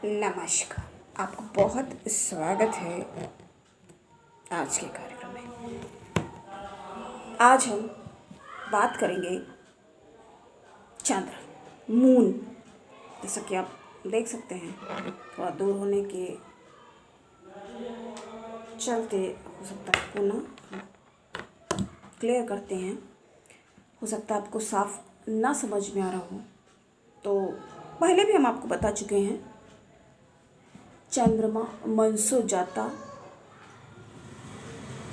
नमस्कार। आपको बहुत स्वागत है आज के कार्यक्रम में। आज हम बात करेंगे चंद्र, मून। जैसा कि आप देख सकते हैं, थोड़ा दूर होने के चलते हो सकता है आपको ना क्लियर करते हैं, हो सकता है आपको साफ ना समझ में आ रहा हो। तो पहले भी हम आपको बता चुके हैं, चंद्रमा मनसो जाता,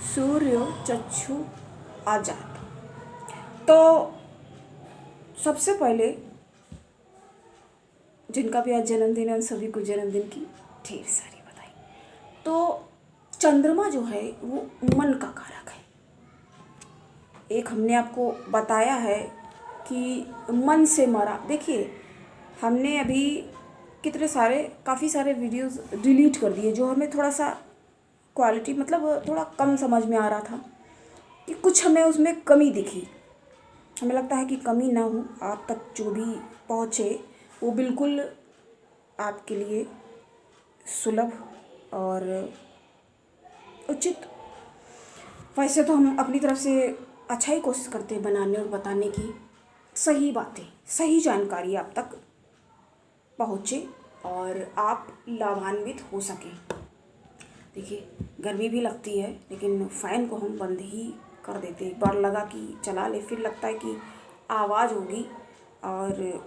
सूर्य चक्षु आ जाता। तो सबसे पहले जिनका भी आज जन्मदिन है उन सभी को जन्मदिन की ढेर सारी बधाई। तो चंद्रमा जो है वो मन का कारक है। एक हमने आपको बताया है कि मन से मरा। देखिए, हमने अभी काफ़ी सारे वीडियोस डिलीट कर दिए जो हमें थोड़ा सा क्वालिटी मतलब थोड़ा कम समझ में आ रहा था, कि कुछ हमें उसमें कमी दिखी। हमें लगता है कि कमी ना हो, आप तक जो भी पहुँचे वो बिल्कुल आपके लिए सुलभ और उचित। वैसे तो हम अपनी तरफ से अच्छा ही कोशिश करते हैं बनाने और बताने की, सही बातें, सही जानकारी आप तक पहुँचे और आप लाभान्वित हो सकें। देखिए, गर्मी भी लगती है लेकिन फ़ैन को हम बंद ही कर देते। एक बार लगा कि चला ले, फिर लगता है कि आवाज़ होगी और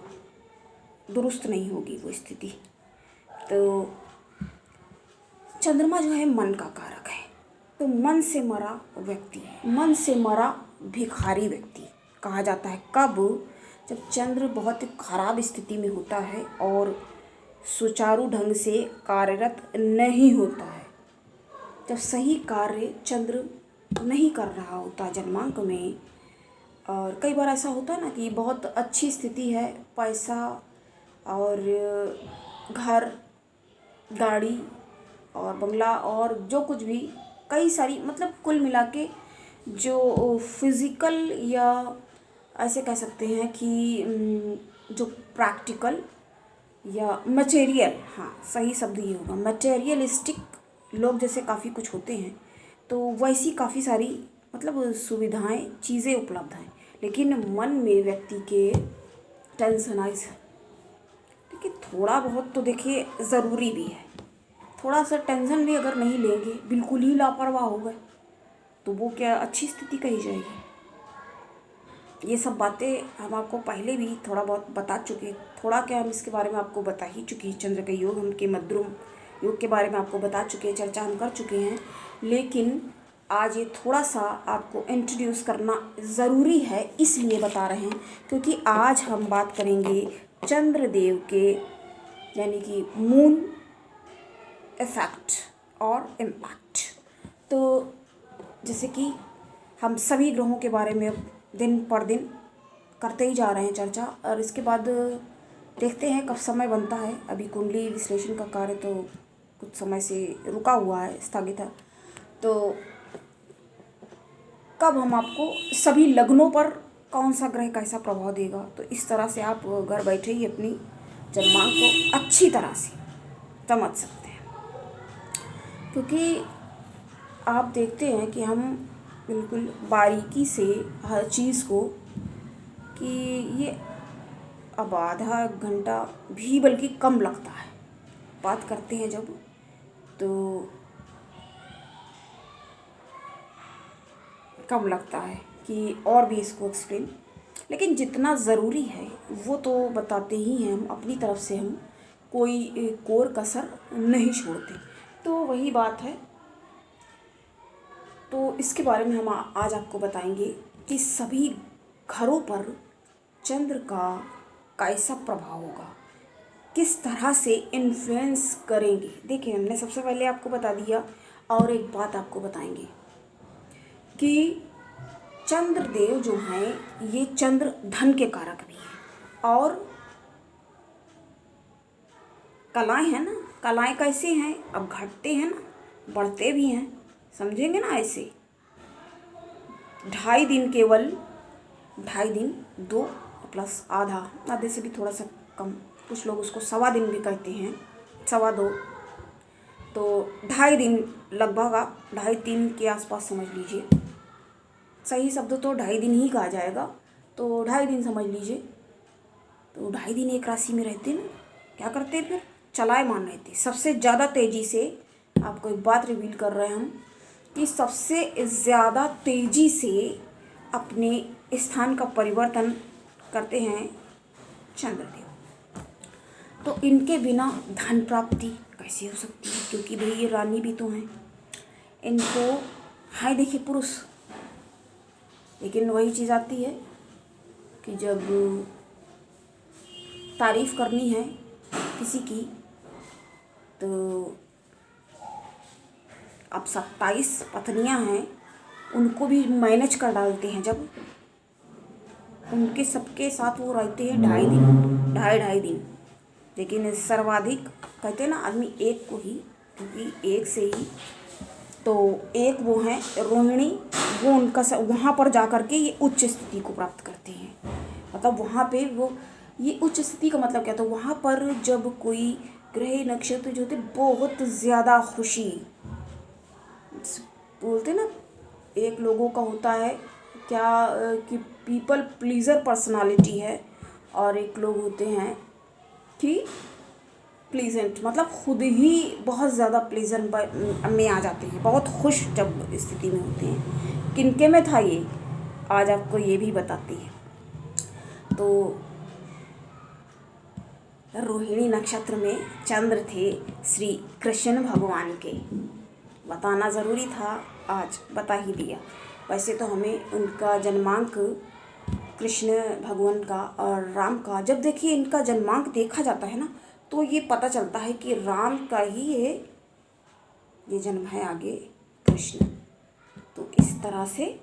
दुरुस्त नहीं होगी वो स्थिति। तो चंद्रमा जो है मन का कारक है। तो मन से मरा व्यक्ति, मन से मरा भिखारी व्यक्ति कहा जाता है। कब? जब चंद्र बहुत खराब स्थिति में होता है और सुचारू ढंग से कार्यरत नहीं होता है, जब सही कार्य चंद्र नहीं कर रहा होता जन्मांक में। और कई बार ऐसा होता है ना कि बहुत अच्छी स्थिति है, पैसा और घर, गाड़ी और बंगला और जो कुछ भी, कई सारी मतलब कुल मिला के जो फिज़िकल या ऐसे कह सकते हैं कि जो प्रैक्टिकल या मटेरियल, हाँ सही शब्द ये होगा, मटेरियलिस्टिक लोग जैसे काफ़ी कुछ होते हैं, तो वैसी काफ़ी सारी मतलब सुविधाएं, चीज़ें उपलब्ध हैं। लेकिन मन में व्यक्ति के टेंशनाइज है। देखिए, थोड़ा बहुत तो देखिए ज़रूरी भी है। थोड़ा सा टेंशन भी अगर नहीं लेंगे, बिल्कुल ही लापरवाह हो गए, तो वो क्या अच्छी स्थिति कही जाएगी? ये सब बातें हम आपको पहले भी थोड़ा बहुत बता चुके हैं। थोड़ा क्या, हम इसके बारे में आपको बता ही चुके हैं। चंद्र का योग, उनके मद्रुम योग के बारे में आपको बता चुके हैं, चर्चा हम कर चुके हैं। लेकिन आज ये थोड़ा सा आपको इंट्रोड्यूस करना ज़रूरी है, इसलिए बता रहे हैं क्योंकि आज हम बात करेंगे चंद्रदेव के, यानी कि मून इफेक्ट और इम्पैक्ट। तो जैसे कि हम सभी ग्रहों के बारे में अब दिन पर दिन करते ही जा रहे हैं चर्चा, और इसके बाद देखते हैं कब समय बनता है। अभी कुंडली विश्लेषण का कार्य तो कुछ समय से रुका हुआ है, स्थगित है। तो कब हम आपको सभी लग्नों पर कौन सा ग्रह कैसा प्रभाव देगा, तो इस तरह से आप घर बैठे ही अपनी जन्मांक को अच्छी तरह से समझ सकते हैं। क्योंकि आप देखते हैं कि हम बिल्कुल बारीकी से हर चीज़ को, कि ये अब आधा घंटा भी बल्कि कम लगता है बात करते हैं जब, तो कम लगता है कि और भी इसको एक्सप्लेन, लेकिन जितना ज़रूरी है वो तो बताते ही हैं हम अपनी तरफ से। हम कोई कोर कसर नहीं छोड़ते। तो वही बात है। तो इसके बारे में हम आज आपको बताएंगे कि सभी घरों पर चंद्र का कैसा प्रभाव होगा, किस तरह से इन्फ्लुएंस करेंगे। देखिए, हमने सबसे पहले आपको बता दिया, और एक बात आपको बताएंगे कि चंद्रदेव जो हैं ये चंद्र धन के कारक भी हैं। और कलाएं हैं ना, कलाएं कैसी हैं, अब घटते हैं ना, बढ़ते भी हैं, समझेंगे ना। ऐसे 2.5 दिन, केवल 2.5 दिन, 2 प्लस आधा, आधे से भी थोड़ा सा कम, कुछ लोग उसको 1.25 दिन भी कहते हैं, 2:15 तो 2.5 दिन लगभग, आप 2.5-3 के आसपास समझ लीजिए। सही शब्द तो 2.5 दिन ही कहा जाएगा, तो 2.5 दिन समझ लीजिए। तो 2.5 दिन एक राशि में रहते ना, क्या करते फिर चलायमान रहते। सबसे ज़्यादा तेज़ी से आपको एक बात रिवील कर रहे हैं हम कि सबसे ज़्यादा तेज़ी से अपने स्थान का परिवर्तन करते हैं चंद्रदेव। तो इनके बिना धन प्राप्ति कैसे हो सकती है, क्योंकि भाई ये रानी भी तो हैं। इनको हाय देखिए पुरुष, लेकिन वही चीज़ आती है कि जब तारीफ़ करनी है किसी की तो अब 27 पत्नियां हैं, उनको भी मैनेज कर डालते हैं। जब उनके सबके साथ वो रहते हैं 2.5 दिन, ढाई दिन, लेकिन सर्वाधिक कहते हैं ना आदमी एक को ही, क्योंकि एक से ही। तो एक वो हैं रोहिणी, वो उनका वहाँ पर जा कर के ये उच्च स्थिति को प्राप्त करते हैं। मतलब वहाँ पे वो ये उच्च स्थिति का मतलब क्या था, वहाँ पर जब कोई ग्रह नक्षत्र जो थे बहुत ज़्यादा खुशी बोलते ना, एक लोगों का होता है क्या कि पीपल प्लीज़र पर्सनालिटी है, और एक लोग होते हैं कि प्लीजेंट, मतलब खुद ही बहुत ज़्यादा प्लीजेंट में आ जाते हैं, बहुत खुश जब स्थिति में होते हैं। किनके में था ये, आज आपको ये भी बताती है। तो रोहिणी नक्षत्र में चंद्र थे श्री कृष्ण भगवान के, बताना ज़रूरी था, आज बता ही दिया। वैसे तो हमें उनका जन्मांक कृष्ण भगवान का और राम का, जब देखिए इनका जन्मांक देखा जाता है ना, तो ये पता चलता है कि राम का ही ये जन्म है, आगे कृष्ण। तो इस तरह से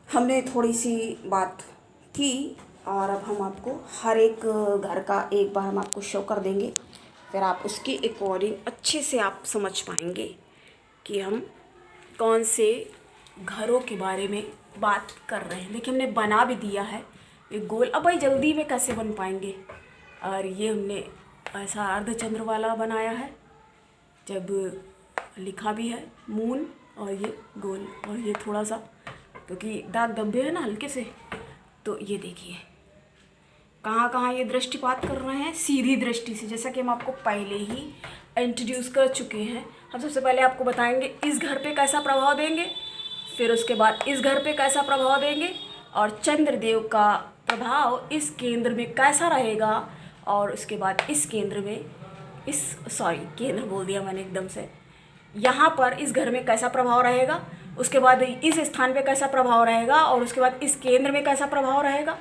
हमने थोड़ी सी बात की, और अब हम आपको हर एक घर का एक बार हम आपको शो कर देंगे, फिर आप उसके अकॉर्डिंग अच्छे से आप समझ पाएंगे कि हम कौन से घरों के बारे में बात कर रहे हैं। देखिए हमने बना भी दिया है एक गोल, अब भाई जल्दी में कैसे बन पाएंगे। और ये हमने ऐसा अर्धचंद्र वाला बनाया है, जब लिखा भी है मून, और ये गोल, और ये थोड़ा सा क्योंकि दाग धब्बे है ना हल्के से। तो ये देखिए कहाँ कहाँ ये दृष्टिपात कर रहे हैं, सीधी दृष्टि से, जैसा कि हम आपको पहले ही इंट्रोड्यूस कर चुके हैं। हम सबसे पहले आपको बताएंगे इस घर पे कैसा प्रभाव देंगे, फिर उसके बाद इस घर पे कैसा प्रभाव देंगे, और चंद्रदेव का प्रभाव इस केंद्र में कैसा रहेगा, और उसके बाद इस केंद्र में केंद्र बोल दिया मैंने एकदम से, यहाँ पर इस घर में कैसा प्रभाव रहेगा, उसके बाद इस स्थान पे कैसा प्रभाव रहेगा, और उसके बाद इस केंद्र में कैसा प्रभाव रहेगा,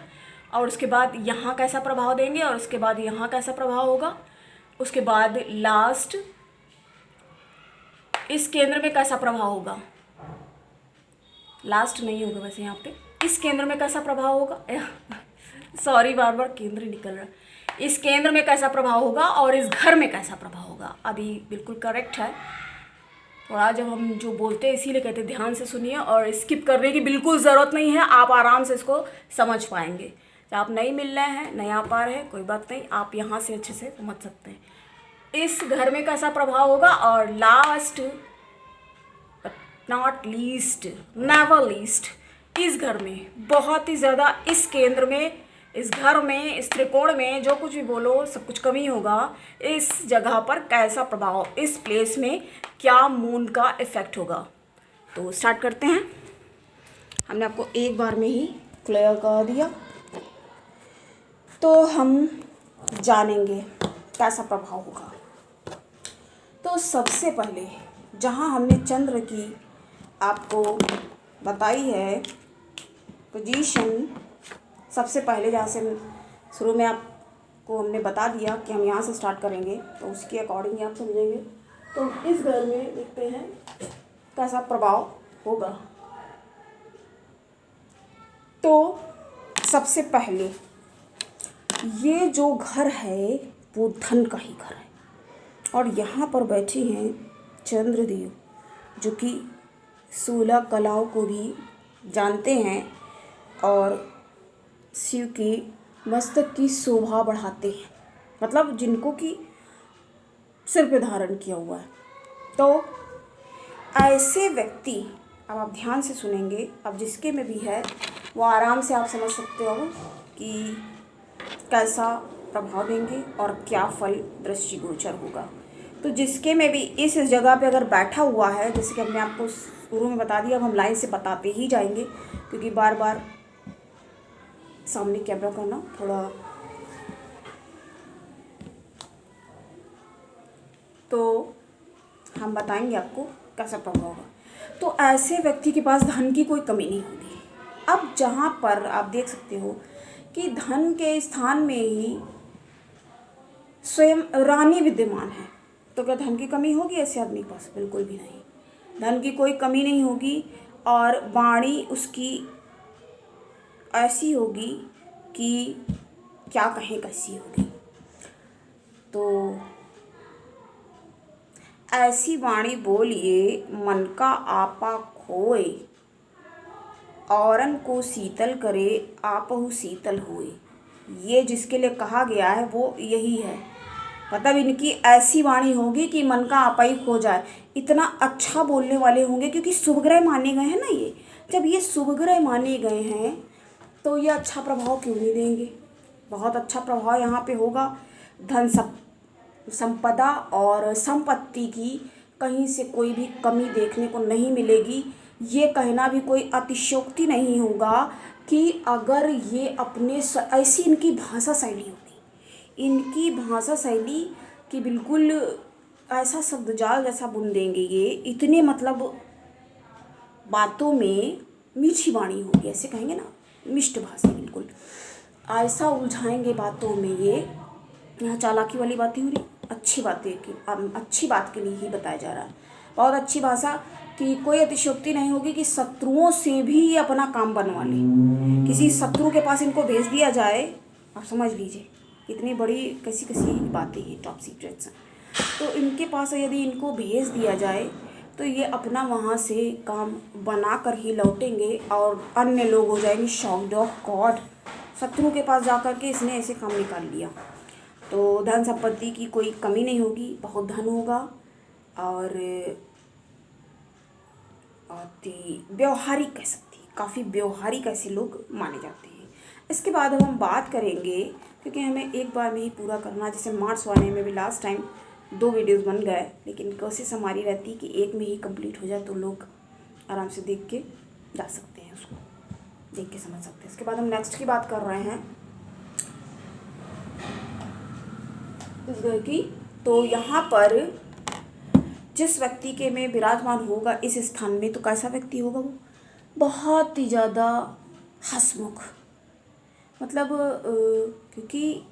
और उसके बाद यहाँ कैसा प्रभाव देंगे, और उसके बाद यहाँ कैसा प्रभाव होगा, उसके बाद लास्ट इस केंद्र में कैसा प्रभाव होगा, लास्ट नहीं होगा वैसे यहाँ पे, इस केंद्र में कैसा प्रभाव होगा सॉरी बार बार केंद्र निकल रहा है, इस केंद्र में कैसा प्रभाव होगा, और इस घर में कैसा प्रभाव होगा। अभी बिल्कुल करेक्ट है, थोड़ा जब हम जो बोलते हैं इसीलिए कहते हैं ध्यान से सुनिए, और स्किप करने की बिल्कुल ज़रूरत नहीं है, आप आराम से इसको समझ पाएंगे। जब आप नहीं मिल रहे हैं, नहीं आ पा रहे हैं, कोई बात नहीं, आप यहाँ से अच्छे से समझ सकते हैं। इस घर में कैसा प्रभाव होगा, और last not least, never least, इस घर में बहुत ही ज़्यादा, इस केंद्र में, इस घर में, इस त्रिकोण में, जो कुछ भी बोलो सब कुछ कमी होगा। इस जगह पर कैसा प्रभाव, इस प्लेस में क्या मून का इफेक्ट होगा। तो स्टार्ट करते हैं। हमने आपको एक बार में ही क्लियर कर दिया, तो हम जानेंगे कैसा प्रभाव होगा। तो सबसे पहले जहाँ हमने चंद्र की आपको बताई है पोजीशन, सबसे पहले जहाँ से शुरू में आपको हमने बता दिया कि हम यहाँ से स्टार्ट करेंगे, तो उसके अकॉर्डिंग आप समझेंगे। तो इस घर में देखते हैं कैसा प्रभाव होगा। तो सबसे पहले ये जो घर है वो धन का ही घर है, और यहाँ पर बैठे हैं चंद्रदेव, जो कि 16 कलाओं को भी जानते हैं, और शिव की मस्तक की शोभा बढ़ाते हैं। मतलब जिनको कि सिर पे धारण किया हुआ है। तो ऐसे व्यक्ति, अब आप ध्यान से सुनेंगे, अब जिसके में भी है वो आराम से आप समझ सकते हो कि कैसा प्रभाव देंगे और क्या फल दृष्टिगोचर होगा। तो जिसके में भी इस जगह पे अगर बैठा हुआ है, जैसे कि हमने आपको शुरू में बता दिया, अब हम लाइन से बताते ही जाएंगे क्योंकि बार बार सामने कैमरा करना थोड़ा, तो हम बताएंगे आपको कैसा प्रभाव होगा। तो ऐसे व्यक्ति के पास धन की कोई कमी नहीं होगी। अब जहाँ पर आप देख सकते हो कि धन के स्थान में ही स्वयं रानी विद्यमान है, तो क्या धन की कमी होगी ऐसे आदमी के पास? बिल्कुल भी नहीं, धन की कोई कमी नहीं होगी। और वाणी उसकी ऐसी होगी कि क्या कहें कैसी होगी। तो ऐसी वाणी बोलिए मन का आपा खोए, औरन को शीतल करे आपहु शीतल होए। ये जिसके लिए कहा गया है वो यही है, मतलब इनकी ऐसी वाणी होगी कि मन का आपा ही खो जाए। इतना अच्छा बोलने वाले होंगे क्योंकि शुभग्रह माने गए हैं ना ये। जब ये शुभग्रह माने गए हैं तो ये अच्छा प्रभाव क्यों नहीं देंगे? बहुत अच्छा प्रभाव यहाँ पे होगा। धन संपदा और संपत्ति की कहीं से कोई भी कमी देखने को नहीं मिलेगी। ये कहना भी कोई अतिशयोक्ति नहीं होगा कि अगर ये अपने ऐसी इनकी भाषा शैली होगी, इनकी भाषा शैली कि बिल्कुल ऐसा शब्दजाल जैसा बुन देंगे ये, इतने मतलब बातों में मीठी वाणी होगी, ऐसे कहेंगे ना, मिष्ट भाषा, बिल्कुल ऐसा उलझाएंगे बातों में ये। यहाँ चालाकी वाली बातें हो रही, अच्छी बातें की अच्छी बात के लिए ही बताया जा रहा है। बहुत अच्छी भाषा कि कोई अतिशयोक्ति नहीं होगी कि शत्रुओं से भी ये अपना काम बनवा ले। किसी शत्रु के पास इनको भेज दिया जाए, आप समझ लीजिए इतनी बड़ी कैसी कैसी बातें हैं, टॉप सीक्रेट्स हैं। तो इनके पास यदि इनको भेज दिया जाए तो ये अपना वहाँ से काम बना कर ही लौटेंगे और अन्य लोग हो जाएंगे शॉक्ड ऑफ गॉड, शत्रु के पास जा कर के इसने ऐसे काम निकाल लिया। तो धन संपत्ति की कोई कमी नहीं होगी, बहुत धन होगा। और व्यवहारिक कह सकती, काफ़ी व्यवहारिक ऐसे लोग माने जाते हैं। इसके बाद अब हम बात करेंगे, क्योंकि हमें एक बार में ही पूरा करना, जैसे मार्च वाले में भी लास्ट टाइम 2 वीडियोस बन गए, लेकिन कोशिश हमारी रहती कि एक में ही कंप्लीट हो जाए तो लोग आराम से देख के जा सकते हैं, उसको देख के समझ सकते हैं। इसके बाद हम नेक्स्ट की बात कर रहे हैं इस घर की। तो यहाँ पर जिस व्यक्ति के में विराजमान होगा इस स्थान में, तो कैसा व्यक्ति होगा वो? बहुत ही ज़्यादा हंसमुख, मतलब क्योंकि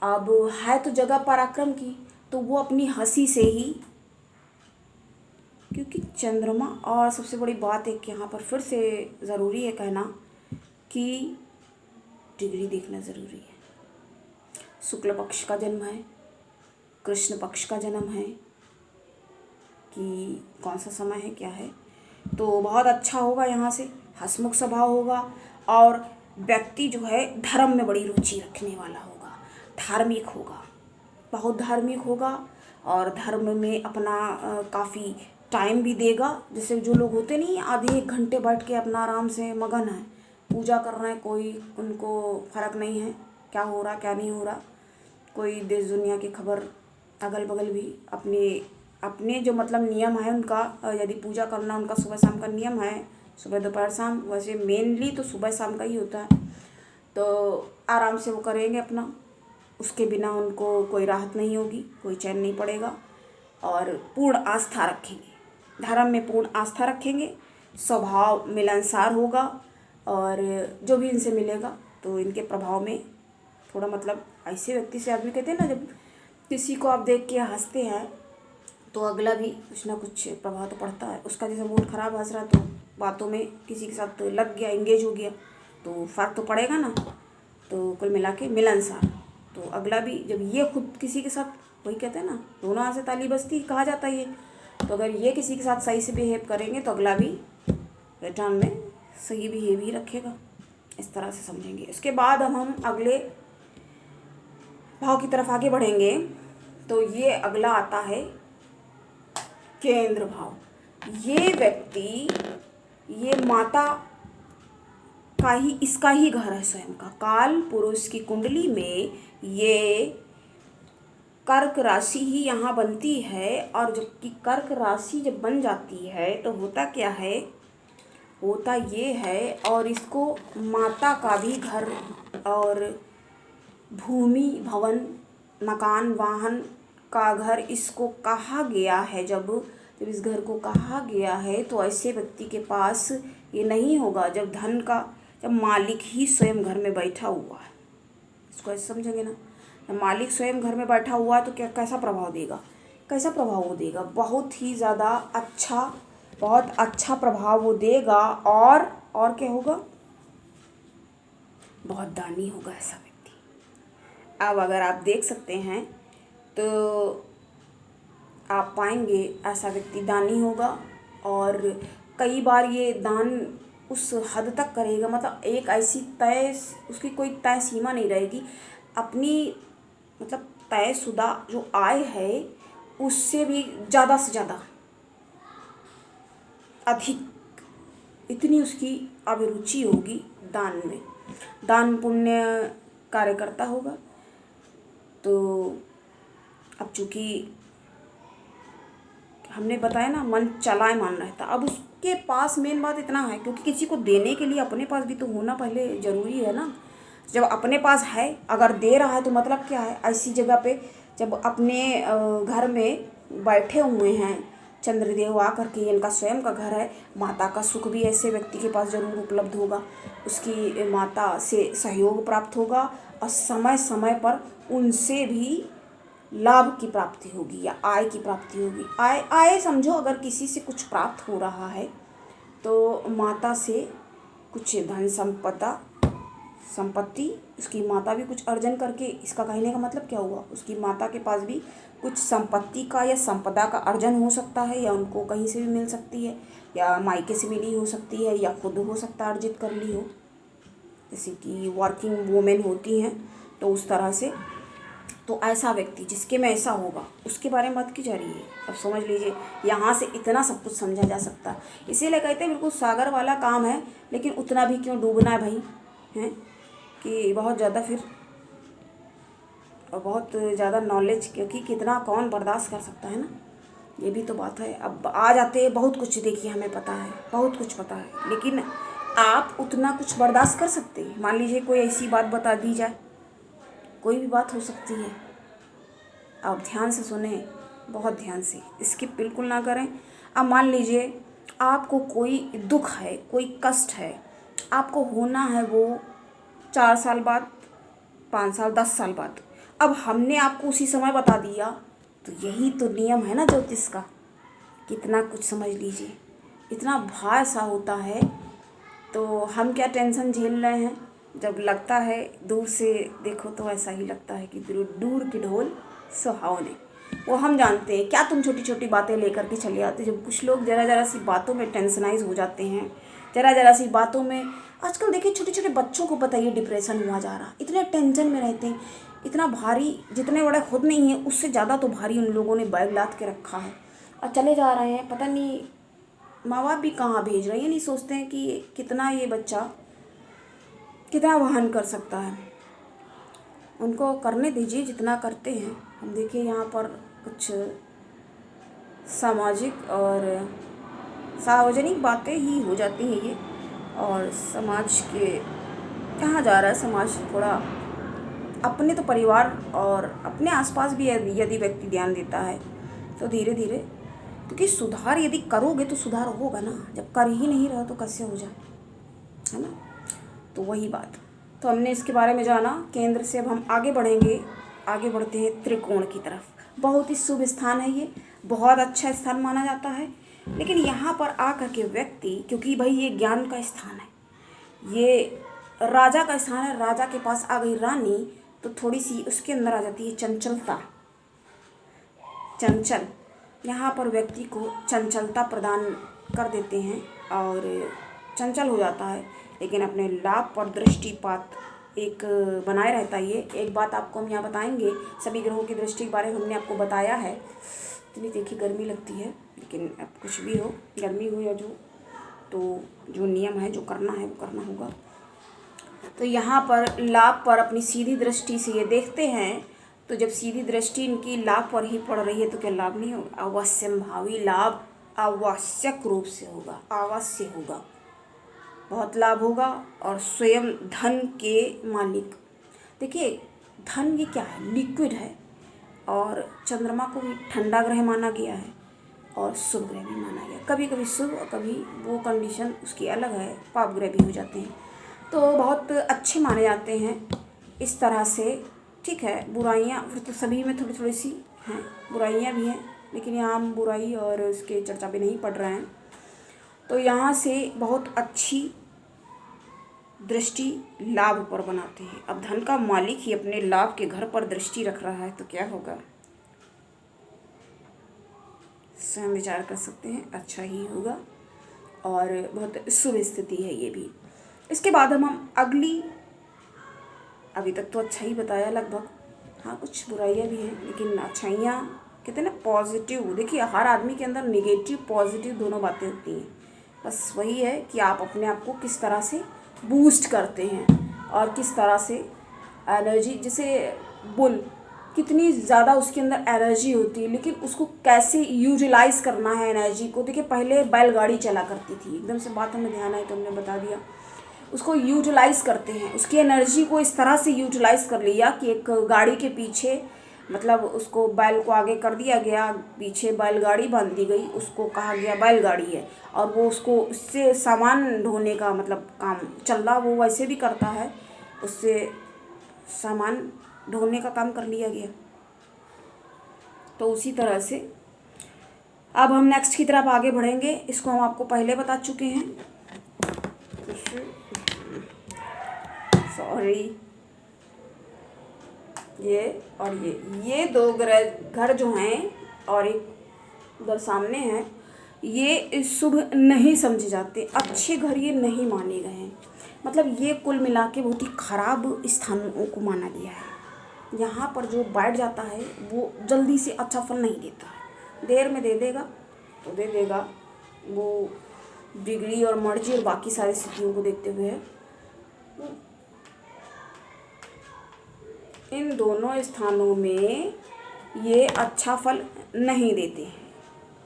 अब है तो जगह पराक्रम की, तो वो अपनी हंसी से ही, क्योंकि चंद्रमा, और सबसे बड़ी बात है कि यहाँ पर फिर से ज़रूरी है कहना कि डिग्री देखना ज़रूरी है। शुक्ल पक्ष का जन्म है, कृष्ण पक्ष का जन्म है, कि कौन सा समय है क्या है, तो बहुत अच्छा होगा। यहाँ से हंसमुख स्वभाव होगा और व्यक्ति जो है धर्म में बड़ी रुचि रखने वाला होगा, धार्मिक होगा, बहुत धार्मिक होगा और धर्म में अपना काफ़ी टाइम भी देगा। जैसे जो लोग होते नहीं, आधे 1 घंटे बैठ के अपना आराम से मगन है, पूजा कर रहे हैं, कोई उनको फ़र्क नहीं है क्या हो रहा क्या नहीं हो रहा, कोई देश दुनिया की खबर अगल बगल भी, अपने जो मतलब नियम है उनका, यदि पूजा करना उनका सुबह शाम का नियम है, सुबह दोपहर शाम, वैसे मेनली तो सुबह शाम का ही होता है, तो आराम से वो करेंगे अपना, उसके बिना उनको कोई राहत नहीं होगी, कोई चैन नहीं पड़ेगा। और पूर्ण आस्था रखेंगे, धर्म में पूर्ण आस्था रखेंगे, स्वभाव मिलनसार होगा और जो भी इनसे मिलेगा तो इनके प्रभाव में थोड़ा, मतलब ऐसे व्यक्ति से आदमी कहते हैं ना, जब किसी को आप देख के हंसते हैं तो अगला भी कुछ ना कुछ प्रभाव तो पड़ता है उसका। जैसे मूड खराब हंस रहा तो बातों में किसी के साथ लग गया, इंगेज हो गया, तो फ़र्क तो पड़ेगा ना। तो कुल मिला के मिलनसार, तो अगला भी जब ये खुद किसी के साथ, वही कहते हैं ना दोनों हाथ से ताली बजती, कहा जाता है ये, तो अगर ये किसी के साथ सही से बिहेव करेंगे तो अगला भी रिटर्न में सही बिहेव ही रखेगा, इस तरह से समझेंगे। इसके बाद हम अगले भाव की तरफ आगे बढ़ेंगे। तो ये अगला आता है केंद्र भाव। ये व्यक्ति, ये माता का ही, इसका ही घर है स्वयं का। काल पुरुष की कुंडली में ये कर्क राशि ही यहाँ बनती है, और जबकि कर्क राशि जब बन जाती है तो होता क्या है, होता ये है, और इसको माता का भी घर और भूमि भवन मकान वाहन का घर इसको कहा गया है। जब इस घर को कहा गया है तो ऐसे व्यक्ति के पास ये नहीं होगा जब धन का, जब मालिक ही स्वयं घर में बैठा हुआ है। इसको ऐसे समझेंगे ना, जब मालिक स्वयं घर में बैठा हुआ है तो क्या, कैसा प्रभाव देगा, कैसा प्रभाव वो देगा, बहुत ही ज़्यादा अच्छा, बहुत अच्छा प्रभाव वो देगा। और क्या होगा, बहुत दानी होगा ऐसा व्यक्ति। अब अगर आप देख सकते हैं तो आप पाएंगे ऐसा व्यक्ति दानी होगा, और कई बार ये दान उस हद तक करेगा, मतलब एक ऐसी तय, उसकी कोई तय सीमा नहीं रहेगी, अपनी मतलब तयशुदा जो आय है उससे भी ज़्यादा से ज़्यादा अधिक, इतनी उसकी अभिरुचि होगी दान में, दान पुण्य कार्य करता होगा। तो अब चूँकि हमने बताया ना, मन चलायमान रहता। अब उसके पास मेन बात इतना है, क्योंकि किसी को देने के लिए अपने पास भी तो होना पहले ज़रूरी है ना। जब अपने पास है, अगर दे रहा है तो मतलब क्या है, ऐसी जगह पे जब अपने घर में बैठे हुए हैं चंद्रदेव आकर के, इनका स्वयं का घर है, माता का सुख भी ऐसे व्यक्ति के पास जरूर उपलब्ध होगा, उसकी माता से सहयोग प्राप्त होगा, और समय समय पर उनसे भी लाभ की प्राप्ति होगी या आय की प्राप्ति होगी। आय समझो, अगर किसी से कुछ प्राप्त हो रहा है तो माता से कुछ धन संपत्ति, उसकी माता भी कुछ अर्जन करके, इसका कहने का मतलब क्या हुआ, उसकी माता के पास भी कुछ संपत्ति का या संपदा का अर्जन हो सकता है, या उनको कहीं से भी मिल सकती है, या मायके से मिली हो सकती है, या खुद हो सकता है अर्जित कर ली हो, जैसे कि वर्किंग वुमेन होती हैं तो उस तरह से। तो ऐसा व्यक्ति जिसके में ऐसा होगा उसके बारे में बात की जा रही है। अब समझ लीजिए, यहाँ से इतना सब कुछ समझा जा सकता है। इसीलिए कहते हैं बिल्कुल सागर वाला काम है, लेकिन उतना भी क्यों डूबना है भाई, हैं कि बहुत ज़्यादा फिर, और बहुत ज़्यादा नॉलेज, क्योंकि कितना कौन बर्दाश्त कर सकता है ना, ये भी तो बात है। अब आ जाते हैं, बहुत कुछ देखिए हमें पता है, बहुत कुछ पता है, लेकिन आप उतना कुछ बर्दाश्त कर सकते हैं। मान लीजिए कोई ऐसी बात बता दी जाए, कोई भी बात हो सकती है, आप ध्यान से सुने, बहुत ध्यान से, स्किप बिल्कुल ना करें। अब मान लीजिए आपको कोई दुख है, कोई कष्ट है, आपको होना है वो 4 साल बाद, 5 साल, 10 साल बाद, अब हमने आपको उसी समय बता दिया, तो यही तो नियम है ना ज्योतिष का। कितना कुछ समझ लीजिए, इतना भार सा होता है, तो हम क्या टेंशन झेल रहे हैं। जब लगता है दूर से देखो तो ऐसा ही लगता है कि दूर की ढोल सुहावने, वो हम जानते हैं। क्या तुम छोटी छोटी बातें लेकर के चले आते, जब कुछ लोग ज़रा ज़रा सी बातों में टेंशनाइज हो जाते हैं, ज़रा ज़रा सी बातों में। आजकल देखिए छोटे छोटे बच्चों को बताइए डिप्रेशन हुआ जा रहा, इतने टेंशन में रहते हैं, इतना भारी, जितने बड़े खुद नहीं है उससे ज़्यादा तो भारी उन लोगों ने बैग लाद के रखा है, और चले जा रहे हैं। पता नहीं माँ बाप भी कहाँ भेज रहे हैं, नहीं सोचते हैं कि कितना ये बच्चा कितना वहन कर सकता है। उनको करने दीजिए जितना करते हैं। हम देखिए यहाँ पर कुछ सामाजिक और सार्वजनिक बातें ही हो जाती हैं ये, और समाज के कहाँ जा रहा है समाज, थोड़ा अपने तो परिवार और अपने आसपास भी यदि व्यक्ति ध्यान देता है तो धीरे धीरे, क्योंकि सुधार यदि करोगे तो सुधार होगा ना, जब कर ही नहीं रहा तो कैसे हो जाए, है ना। तो वही बात, तो हमने इसके बारे में जाना। केंद्र से अब हम आगे बढ़ेंगे, आगे बढ़ते हैं त्रिकोण की तरफ। बहुत ही शुभ स्थान है ये, बहुत अच्छा स्थान माना जाता है, लेकिन यहाँ पर आकर के व्यक्ति, क्योंकि भाई ये ज्ञान का स्थान है, ये राजा का स्थान है, राजा के पास आ गई रानी तो थोड़ी सी उसके अंदर आ जाती है चंचलता, चंचल। यहाँ पर व्यक्ति को चंचलता प्रदान कर देते हैं और चंचल हो जाता है, लेकिन अपने लाभ पर दृष्टिपात एक बनाए रहता है। ये एक बात आपको हम यहाँ बताएंगे, सभी ग्रहों की दृष्टि के बारे में हमने आपको बताया है। इतनी देखिए गर्मी लगती है, लेकिन अब कुछ भी हो, गर्मी हो या जो नियम है, जो करना है वो करना होगा। तो यहाँ पर लाभ पर अपनी सीधी दृष्टि से ये देखते हैं, तो जब सीधी दृष्टि इनकी लाभ पर ही पड़ रही है तो क्या लाभ नहीं होगा? अवश्यंभावी लाभ आवश्यक रूप से होगा, अवश्य होगा, बहुत लाभ होगा। और स्वयं धन के मालिक, देखिए धन ये क्या है? लिक्विड है, और चंद्रमा को भी ठंडा ग्रह माना गया है और शुभ ग्रह भी माना गया। कभी कभी शुभ और कभी वो कंडीशन उसकी अलग है, पाप ग्रह भी हो जाते हैं, तो बहुत अच्छे माने जाते हैं इस तरह से। ठीक है, बुराइयाँ फिर तो सभी में थोड़ी थोड़ी सी हैं, बुराइयाँ भी हैं, लेकिन यहाँ हम बुराई और उसके चर्चा पे नहीं पढ़ रहे हैं। तो यहाँ से बहुत अच्छी दृष्टि लाभ पर बनाते हैं। अब धन का मालिक ही अपने लाभ के घर पर दृष्टि रख रहा है तो क्या होगा? स्वयं विचार कर सकते हैं, अच्छा ही होगा और बहुत शुभ स्थिति है ये भी। इसके बाद हम अगली, अभी तक तो अच्छा ही बताया लगभग, हाँ कुछ बुराइयाँ भी हैं लेकिन अच्छाइयाँ कहते हैं ना पॉजिटिव। देखिए हर आदमी के अंदर निगेटिव पॉजिटिव दोनों बातें होती हैं, बस वही है कि आप अपने आप को किस तरह से बूस्ट करते हैं और किस तरह से एनर्जी, जैसे बुल कितनी ज़्यादा उसके अंदर एनर्जी होती है, लेकिन उसको कैसे यूटिलाइज़ करना है एनर्जी को। देखिए पहले बैलगाड़ी चला करती थी, एकदम से बात हमें ध्यान आई तो हमने बता दिया। उसको यूटिलाइज़ करते हैं, उसकी एनर्जी को इस तरह से यूटिलाइज़ कर लिया कि एक गाड़ी के पीछे, मतलब उसको बैल को आगे कर दिया गया, पीछे बैलगाड़ी बांध दी गई, उसको कहा गया बैलगाड़ी है, और वो उसको उससे सामान ढोने का मतलब काम चल रहा, वो वैसे भी करता है, उससे सामान ढोने का काम कर लिया गया। तो उसी तरह से अब हम नेक्स्ट की तरफ आगे बढ़ेंगे। इसको हम आपको पहले बता चुके हैं, सॉरी, ये और ये दो घर जो हैं और एक उधर सामने है, ये शुभ नहीं समझे जाते, अच्छे घर ये नहीं माने गए हैं। मतलब ये कुल मिला के बहुत ही खराब स्थानों को माना गया है। यहाँ पर जो बैठ जाता है वो जल्दी से अच्छा फल नहीं देता है, देर में दे देगा तो दे देगा, वो डिग्री और मर्जी और बाकी सारी स्थितियों को देखते हुए है। इन दोनों स्थानों में ये अच्छा फल नहीं देते हैं।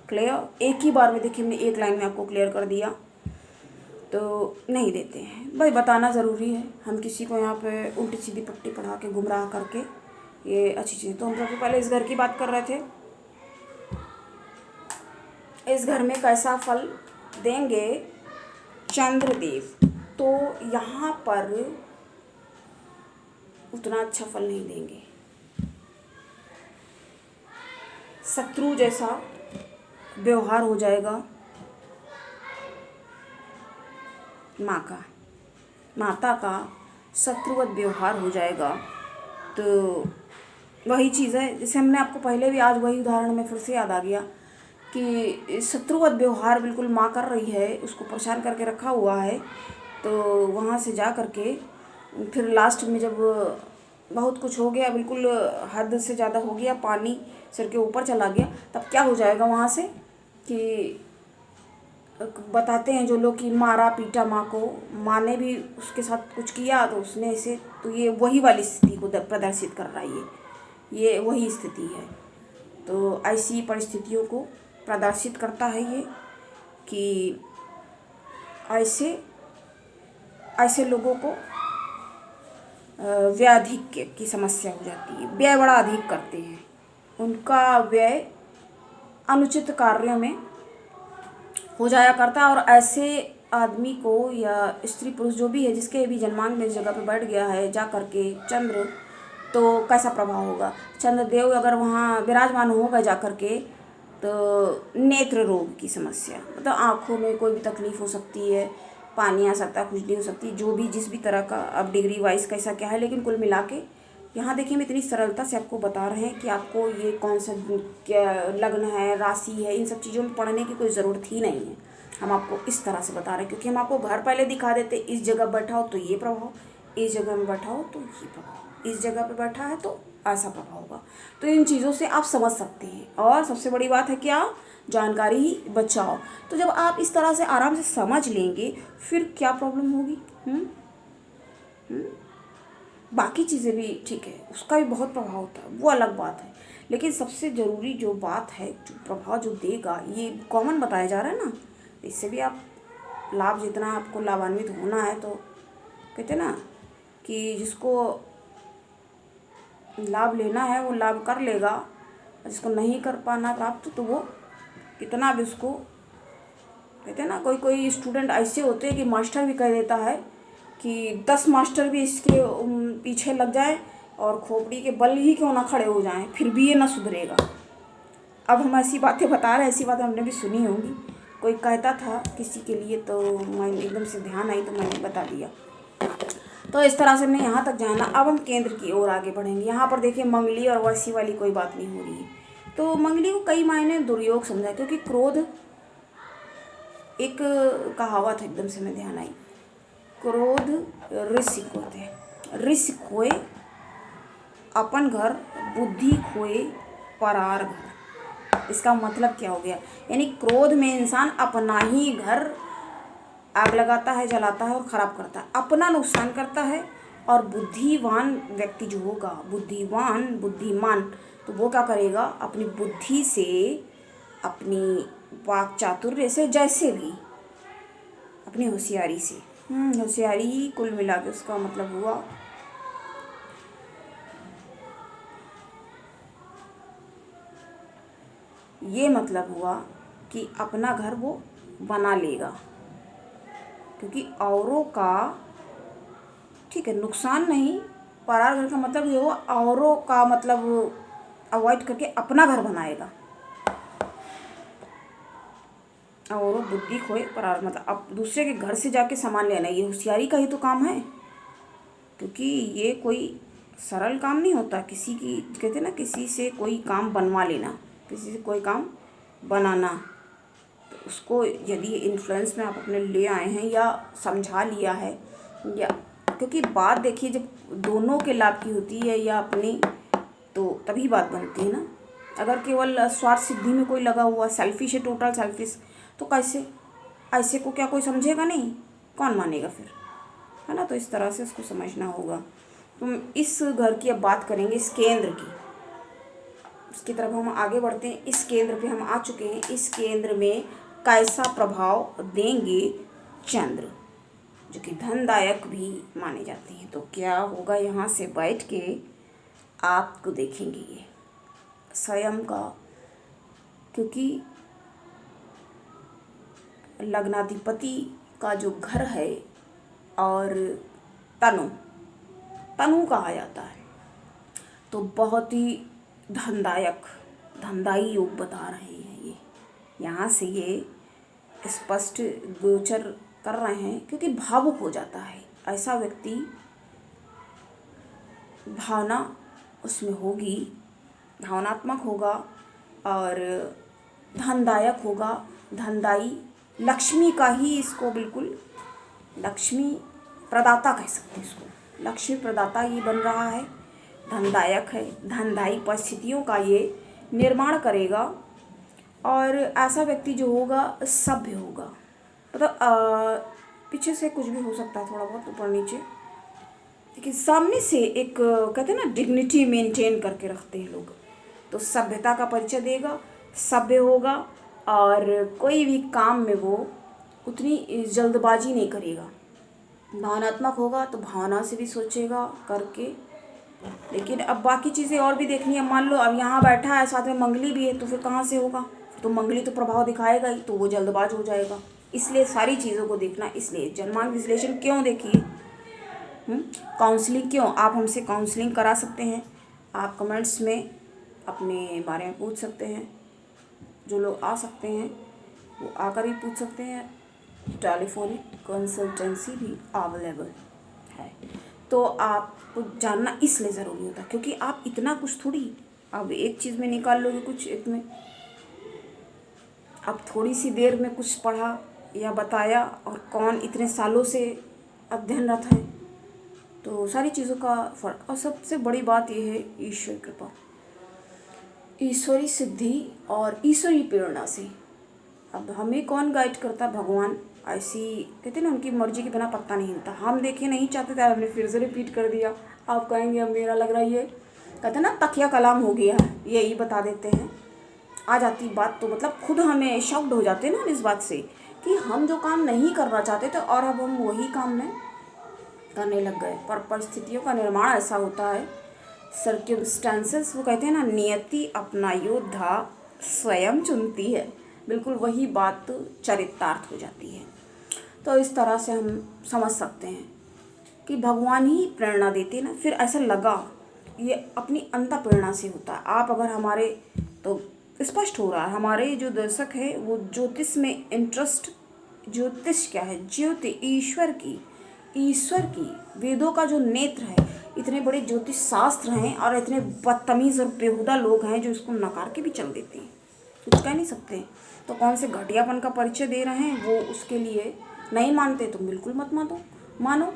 क्लियर? एक ही बार में देखिए हमने एक लाइन में आपको क्लियर कर दिया, तो नहीं देते हैं। भाई बताना ज़रूरी है, हम किसी को यहाँ पे उल्टी सीधी पट्टी पढ़ा के गुमराह करके ये अच्छी चीज़। तो हम सबसे पहले इस घर की बात कर रहे थे, इस घर में कैसा फल देंगे चंद्रदेव, तो यहाँ पर उतना अच्छा फल नहीं देंगे। शत्रु जैसा व्यवहार हो जाएगा माता का शत्रुवत व्यवहार हो जाएगा। तो वही चीज़ है, जैसे हमने आपको पहले भी, आज वही उदाहरण में फिर से याद आ गया कि शत्रुवत व्यवहार बिल्कुल माँ कर रही है, उसको परेशान करके रखा हुआ है। तो वहाँ से जा करके फिर लास्ट में जब बहुत कुछ हो गया, बिल्कुल हद से ज़्यादा हो गया, पानी सिर के ऊपर चला गया, तब क्या हो जाएगा वहाँ से कि बताते हैं जो लोग कि मारा पीटा माँ को, माँ ने भी उसके साथ कुछ किया तो उसने इसे, तो ये वही वाली स्थिति को प्रदर्शित कर रहा है, ये वही स्थिति है। तो ऐसी परिस्थितियों को प्रदर्शित करता है ये कि ऐसे लोगों को व्ययाधिक्य की समस्या हो जाती है, व्यय बड़ा अधिक करते हैं, उनका व्यय अनुचित कार्यों में हो जाया करता है। और ऐसे आदमी को या स्त्री पुरुष जो भी है, जिसके भी जन्मांग में इस जगह पे बैठ गया है जा करके चंद्र, तो कैसा प्रभाव होगा? चंद्रदेव अगर वहाँ विराजमान होगा जा करके, तो नेत्र रोग की समस्या, मतलब आँखों में कोई भी तकलीफ़ हो सकती है, पानी आ सकता है, खुजली हो सकती है, जो भी जिस भी तरह का, अब डिग्री वाइज कैसा क्या है, लेकिन कुल मिला के यहाँ देखिए हम इतनी सरलता से आपको बता रहे हैं कि आपको ये कौन सा क्या लग्न है, राशि है, इन सब चीज़ों में पढ़ने की कोई ज़रूरत ही नहीं है। हम आपको इस तरह से बता रहे हैं क्योंकि हम आपको घर पहले दिखा देते, इस जगह बैठा हो तो ये प्रभाव, इस जगह में बैठा हो तो ये प्रभाव, इस जगह पे बैठा है तो ऐसा प्रभाव होगा। तो इन चीज़ों से आप समझ सकते हैं। और सबसे बड़ी बात है क्या, जानकारी ही बचाओ। तो जब आप इस तरह से आराम से समझ लेंगे फिर क्या प्रॉब्लम होगी। बाकी चीज़ें भी ठीक है, उसका भी बहुत प्रभाव होता है, वो अलग बात है। लेकिन सबसे ज़रूरी जो बात है, जो प्रभाव जो देगा, ये कॉमन बताया जा रहा है ना, इससे भी आप लाभ, जितना आपको लाभान्वित होना है, तो कहते हैं ना कि जिसको लाभ लेना है वो लाभ कर लेगा, जिसको नहीं कर पाना प्राप्त तो वो कितना भी उसको, कहते हैं ना, कोई कोई स्टूडेंट ऐसे होते हैं कि मास्टर भी कह देता है कि 10 मास्टर भी इसके पीछे लग जाए और खोपड़ी के बल ही क्यों ना खड़े हो जाएं, फिर भी ये ना सुधरेगा। अब हम ऐसी बातें बता रहे हैं, ऐसी बातें हमने भी सुनी होंगी। कोई कहता था किसी के लिए, तो मैं एकदम से ध्यान आई तो मैंने बता दिया। तो इस तरह से हमने यहाँ तक जाना। अब हम केंद्र की ओर आगे बढ़ेंगे। यहाँ पर देखिए मंगली और वैसी वाली कोई बात नहीं हो रही है। तो मंगली को कई मायने दुर्योग समझा, क्योंकि क्रोध एक कहावत है, एकदम से मैं ध्यान आई, क्रोध ऋषि खोते, ऋषि खोए अपन घर, बुद्धि खोए परार घर। इसका मतलब क्या हो गया, यानी क्रोध में इंसान अपना ही घर आग लगाता है, जलाता है और ख़राब करता है, अपना नुकसान करता है। और बुद्धिवान व्यक्ति जो होगा, बुद्धिवान बुद्धिमान, तो वो क्या करेगा, अपनी बुद्धि से, अपनी वाक चातुर्य से, जैसे भी अपनी होशियारी से, होशियारी कुल मिला के उसका मतलब हुआ ये, मतलब हुआ कि अपना घर वो बना लेगा, क्योंकि औरों का, ठीक है, नुकसान नहीं, परार घर का मतलब ये हुआ औरों का मतलब अवॉइड करके अपना घर बनाएगा। औरों बुद्धि खोए परार, मतलब अब दूसरे के घर से जाके सामान लेना, ये होशियारी का ही तो काम है, क्योंकि ये कोई सरल काम नहीं होता। किसी की, कहते ना, किसी से कोई काम बनवा लेना, किसी से कोई काम बनाना, तो उसको यदि इन्फ्लुएंस में आप अपने ले आए हैं या समझा लिया है, या क्योंकि बात देखिए जब दोनों के लाभ की होती है या अपनी, तो तभी बात बनती है ना। अगर केवल स्वार्थ सिद्धि में कोई लगा हुआ, सेल्फिश है, टोटल सेल्फिश, तो कैसे, ऐसे को क्या कोई समझेगा नहीं, कौन मानेगा फिर, है ना। तो इस तरह से उसको समझना होगा। तो इस घर की अब बात करेंगे, इस केंद्र की, इसकी तरफ हम आगे बढ़ते हैं। इस केंद्र पे हम आ चुके हैं। इस केंद्र में कैसा प्रभाव देंगे चंद्र, जो कि धनदायक भी माने जाते हैं। तो क्या होगा, यहाँ से बैठ के आपको देखेंगे ये स्वयं का, क्योंकि लग्नाधिपति का जो घर है और तनु, तनु कहा जाता है, तो बहुत ही धनदायक, धनदायी योग बता रहे हैं ये। यहाँ से ये स्पष्ट गोचर कर रहे हैं, क्योंकि भावुक हो जाता है ऐसा व्यक्ति, भावना उसमें होगी, भावनात्मक होगा और धनदायक होगा, धनदायी, लक्ष्मी का ही इसको बिल्कुल, लक्ष्मी प्रदाता कह सकते हैं इसको, लक्ष्मी प्रदाता ये बन रहा है, धनदायक है, धनदायी परिस्थितियों का ये निर्माण करेगा। और ऐसा व्यक्ति जो होगा सभ्य होगा, मतलब पीछे से कुछ भी हो सकता है, थोड़ा बहुत ऊपर नीचे, लेकिन सामने से एक, कहते हैं ना, डिग्निटी मेंटेन करके रखते हैं लोग, तो सभ्यता का परिचय देगा, सभ्य होगा और कोई भी काम में वो उतनी जल्दबाजी नहीं करेगा, भावनात्मक होगा तो भावना से भी सोचेगा करके। लेकिन अब बाकी चीज़ें और भी देखनी है। मान लो अब यहाँ बैठा है, साथ में मंगली भी है, तो फिर कहाँ से होगा, तो मंगली तो प्रभाव दिखाएगा ही, तो वो जल्दबाज हो जाएगा। इसलिए सारी चीज़ों को देखना। इसलिए जन्मांक विश्लेषण क्यों देखिए, काउंसलिंग क्यों, आप हमसे काउंसलिंग करा सकते हैं, आप कमेंट्स में अपने बारे में पूछ सकते हैं, जो लोग आ सकते हैं वो आकर ही पूछ सकते हैं, टेलीफोनिक कंसल्टेंसी भी अवेलेबल है। तो आपको जानना इसलिए ज़रूरी होता है, क्योंकि आप इतना कुछ थोड़ी अब एक चीज़ में निकाल लोगे, कुछ एक में अब थोड़ी सी देर में कुछ पढ़ा या बताया, और कौन इतने सालों से अध्ययनरत है, तो सारी चीज़ों का फ़र्क, और सबसे बड़ी बात यह है ईश्वर कृपा, ईश्वरी सिद्धि और ईश्वरी प्रेरणा से। अब हमें कौन गाइड करता? भगवान। ऐसी कहते ना, उनकी मर्जी के बिना पत्ता नहीं हिलता। हम देखे नहीं चाहते थे, हमने फिर से रिपीट कर दिया। आप कहेंगे अब मेरा लग रहा है ये कहते ना तकिया कलाम हो गया है, यही बता देते हैं। आ जाती बात तो मतलब खुद हमें शॉक्ड हो जाते हैं ना इस बात से कि हम जो काम नहीं करना चाहते थे और अब हम वही काम में करने लग गए। पर परिस्थितियों का निर्माण ऐसा होता है, सर्कमस्टांसेस, वो कहते हैं ना, नियति अपना योद्धा स्वयं चुनती है। बिल्कुल वही बात चरितार्थ हो जाती है। तो इस तरह से हम समझ सकते हैं कि भगवान ही प्रेरणा देते ना। फिर ऐसा लगा ये अपनी अंत प्रेरणा से होता है। आप अगर हमारे, तो स्पष्ट हो रहा है हमारे जो दर्शक है वो ज्योतिष में इंटरेस्ट, ज्योतिष क्या है? ज्योति ईश्वर की वेदों का जो नेत्र है। इतने बड़े ज्योतिष शास्त्र हैं और इतने बदतमीज़ और बेहुदा लोग हैं जो इसको नकार के भी चल देते हैं, कुछ कह नहीं सकते। तो कौन से घटियापन का परिचय दे रहे हैं वो, उसके लिए नहीं मानते तो बिल्कुल मत मानो, मानो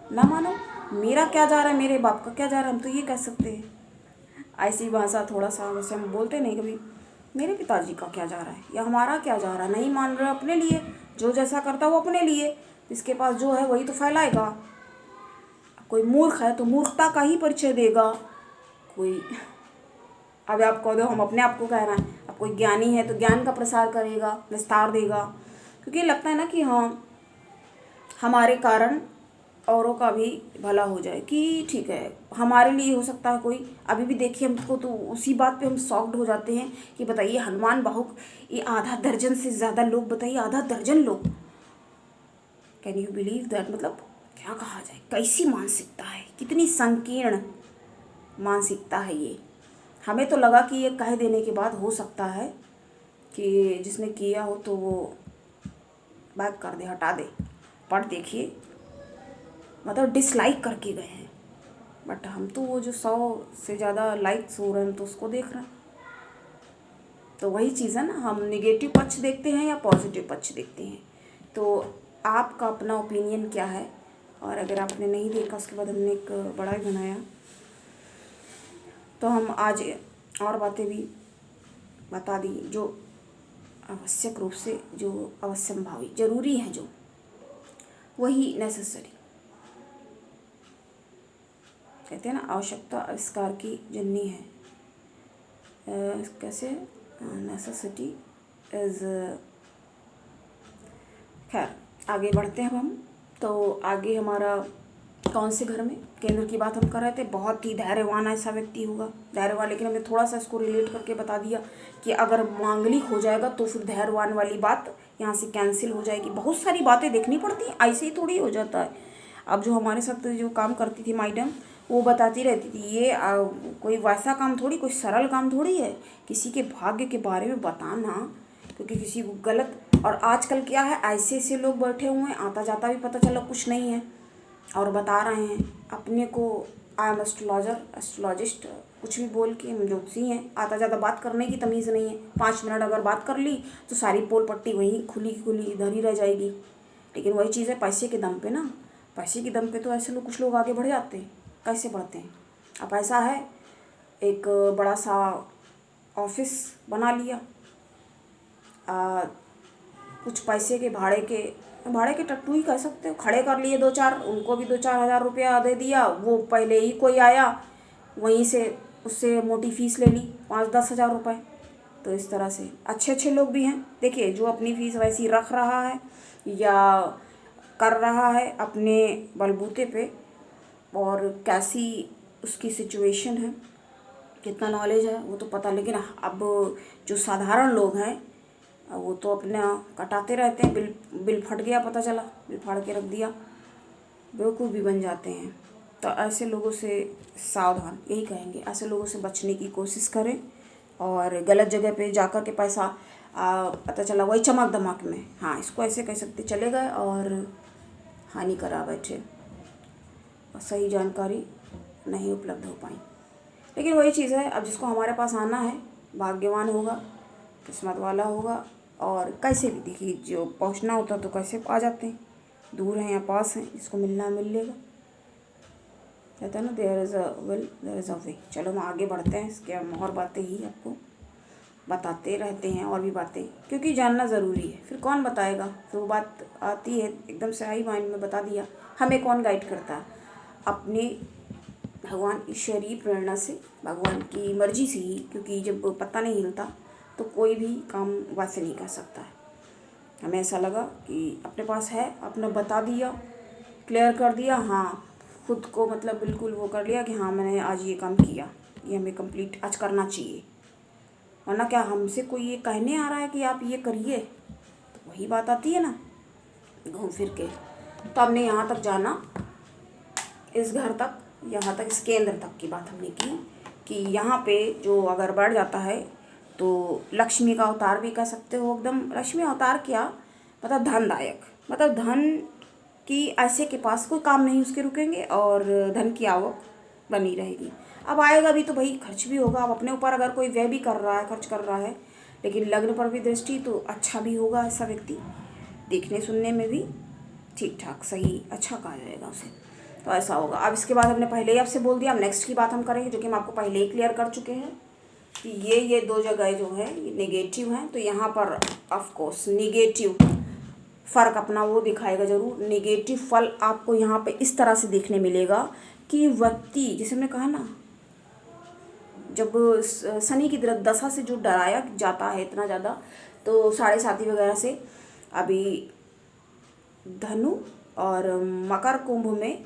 ना मानो। मेरा क्या जा रहा है, मेरे बाप का क्या जा रहा है, हम तो ये कह सकते हैं। ऐसी भाषा थोड़ा सा वैसे हम बोलते नहीं कभी, मेरे पिताजी का क्या जा रहा है या हमारा क्या जा रहा है। नहीं मान रहे अपने लिए, जो जैसा करता वो अपने लिए, इसके पास जो है वही तो फैलाएगा। कोई मूर्ख है तो मूर्खता का ही परिचय देगा। कोई, अब आप कह दो हम अपने आप को कह रहे हैं, अब कोई ज्ञानी है तो ज्ञान का प्रसार करेगा, विस्तार देगा, क्योंकि लगता है ना कि हाँ हमारे कारण औरों का भी भला हो जाए, कि ठीक है हमारे लिए हो सकता है कोई। अभी भी देखिए हमको तो उसी बात पे हम शॉक्ड हो जाते हैं कि बताइए हनुमान बाहुक, ये आधा दर्जन से ज़्यादा लोग, बताइए आधा दर्जन लोग, कैन यू बिलीव दैट? मतलब क्या कहा जाए, कैसी मानसिकता है, कितनी संकीर्ण मानसिकता है ये। हमें तो लगा कि ये कह देने के बाद हो सकता है कि जिसने किया हो तो वो बैक कर दे, हटा दे, पर देखिए मतलब डिसलाइक करके गए हैं। बट हम तो वो जो 100 से ज़्यादा लाइक्स हो रहे हैं तो उसको देख रहे हैं। तो वही चीज़ है ना, हम निगेटिव पक्ष देखते हैं या पॉजिटिव पक्ष देखते हैं। तो आपका अपना ओपिनियन क्या है? और अगर आपने नहीं देखा, उसके बाद हमने एक बड़ा ही बनाया, तो हम आज और बातें भी बता दी जो आवश्यक रूप से, जो अवश्यंभावी जरूरी है, जो वही नेसेसरी, कहते हैं ना आवश्यकता आविष्कार की जननी है। कैसे? नेसेसिटी इज, खैर आगे बढ़ते हैं हम। तो आगे हमारा कौन से घर में केंद्र की बात हम कर रहे थे। बहुत ही धैर्यवान ऐसा व्यक्ति होगा, धैर्यवान, लेकिन हमने थोड़ा सा इसको रिलेट करके बता दिया कि अगर मांगलिक हो जाएगा तो फिर धैर्यवान वाली बात यहाँ से कैंसिल हो जाएगी। बहुत सारी बातें देखनी पड़ती हैं, ऐसे ही थोड़ी हो जाता है। अब जो हमारे साथ जो काम करती थी मैडम, वो बताती रहती थी ये कोई वैसा काम थोड़ी, कोई सरल काम थोड़ी है किसी के भाग्य के बारे में बताना, क्योंकि किसी को गलत। और आजकल क्या है, ऐसे ऐसे लोग बैठे हुए हैं, आता जाता भी पता चला कुछ नहीं है और बता रहे हैं अपने को आई एम एस्ट्रोलॉजर, एस्ट्रोलॉजिस्ट, कुछ भी बोल के हम ज्योतिषी हैं। आता ज़्यादा बात करने की तमीज़ नहीं है। 5 मिनट अगर बात कर ली तो सारी पोल पट्टी वहीं खुली खुली इधर ही रह जाएगी। लेकिन वही चीज़ है पैसे के दम पे ना, पैसे के दम पे तो ऐसे लोग, कुछ लोग आगे बढ़ जाते हैं। कैसे बढ़ते हैं? अब ऐसा है, एक बड़ा सा ऑफिस बना लिया, कुछ पैसे के भाड़े के टट्टू ही कह सकते हो, खड़े कर लिए 2-4, उनको भी 2-4 हज़ार रुपया दे दिया। वो पहले ही कोई आया वहीं से उससे मोटी फीस ले ली 5-10 हज़ार रुपये। तो इस तरह से अच्छे अच्छे लोग भी हैं, देखिए, जो अपनी फीस वैसी रख रहा है या कर रहा है अपने बलबूते पे, और कैसी उसकी सिचुएशन है, कितना नॉलेज है वो तो पता। लेकिन अब जो साधारण लोग हैं वो तो अपना कटाते रहते हैं। बिल फट गया, पता चला, बिल फाड़ के रख दिया, बेवकूफ़ भी बन जाते हैं। तो ऐसे लोगों से सावधान, यही कहेंगे, ऐसे लोगों से बचने की कोशिश करें। और गलत जगह पे जाकर के पैसा पता चला वही चमक धमक में, हाँ इसको ऐसे कह सकते, चले गए और हानि करा बैठे, और सही जानकारी नहीं उपलब्ध हो पाई। लेकिन वही चीज़ है, अब जिसको हमारे पास आना है भाग्यवान होगा, किस्मत वाला होगा। और कैसे भी देखिए, जो पहुंचना होता तो कैसे आ जाते हैं, दूर हैं या पास हैं, जिसको मिलना मिल लेगा। कहता है ना, there is a will there is a way. चलो हम आगे बढ़ते हैं, इसके हम और बातें ही आपको बताते रहते हैं, और भी बातें, क्योंकि जानना ज़रूरी है। फिर कौन बताएगा, फिर वो बात आती है एकदम से आई माइंड में, बता दिया, हमें कौन गाइड करता है? अपने भगवान ईश्वरीय प्रेरणा से, भगवान की मर्जी से ही, क्योंकि जब पता नहीं हिलता तो कोई भी काम वैसे नहीं कर सकता है। हमें ऐसा लगा कि अपने पास है, अपने बता दिया, क्लियर कर दिया, हाँ खुद को मतलब बिल्कुल वो कर लिया कि हाँ मैंने आज ये काम किया, ये हमें कंप्लीट आज करना चाहिए। वरना क्या हमसे कोई ये कहने आ रहा है कि आप ये करिए, तो वही बात आती है ना घूम फिर के। तो हमने यहाँ तक जाना, इस घर तक, यहाँ तक, इस केंद्र तक की बात हमने की कि यहाँ पे जो अगर बढ़ जाता है तो लक्ष्मी का अवतार भी कह सकते हो। एकदम लक्ष्मी अवतार क्या, मतलब धनदायक, मतलब धन की ऐसे के पास कोई काम नहीं उसके रुकेंगे और धन की आवक बनी रहेगी। अब आएगा भी तो भाई खर्च भी होगा। अब अपने ऊपर अगर कोई व्यय भी कर रहा है, खर्च कर रहा है, लेकिन लग्न पर भी दृष्टि तो अच्छा भी होगा। ऐसा व्यक्ति देखने सुनने में भी ठीक ठाक सही अच्छा कहा जाएगा उसे, तो ऐसा होगा। अब इसके बाद हमने पहले ही आपसे बोल दिया, अब नेक्स्ट की बात हम करेंगे, जो कि हम आपको पहले ही क्लियर कर चुके हैं कि ये दो जगह जो है ये नेगेटिव हैं। तो यहाँ पर ऑफ कोर्स नेगेटिव फ़र्क अपना वो दिखाएगा ज़रूर। नेगेटिव फल आपको यहाँ पे इस तरह से देखने मिलेगा कि व्यक्ति, जैसे हमने कहा ना, जब शनि की दशा से जो डराया जाता है इतना ज़्यादा, तो 7.5 वगैरह से, अभी धनु और मकर कुंभ में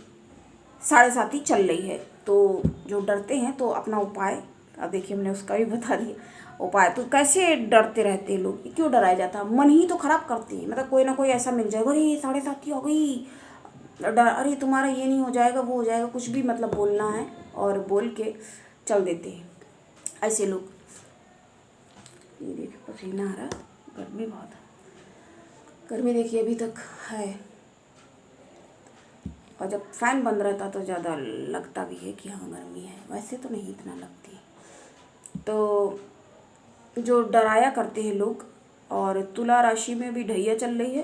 7.5 चल रही है, तो जो डरते हैं तो अपना उपाय, अब देखिए हमने उसका भी बता दिया उपाय। तो कैसे डरते रहते हैं लोग, क्यों डराया जाता है? मन ही तो खराब करते हैं, मतलब कोई ना कोई ऐसा मिल जाएगा, अरे 7.5 हो गई, डर, अरे तुम्हारा ये नहीं हो जाएगा, वो हो जाएगा, कुछ भी मतलब बोलना है और बोल के चल देते हैं ऐसे लोग। ये देखिए पसीना आ रहा, गर्मी बहुत है, गर्मी देखिए अभी तक है, और जब फ़ैन बंद रहता तो ज़्यादा लगता भी है कि हाँ गर्मी है, वैसे तो नहीं इतना लगती। तो जो डराया करते हैं लोग, और तुला राशि में भी ढैया चल रही है,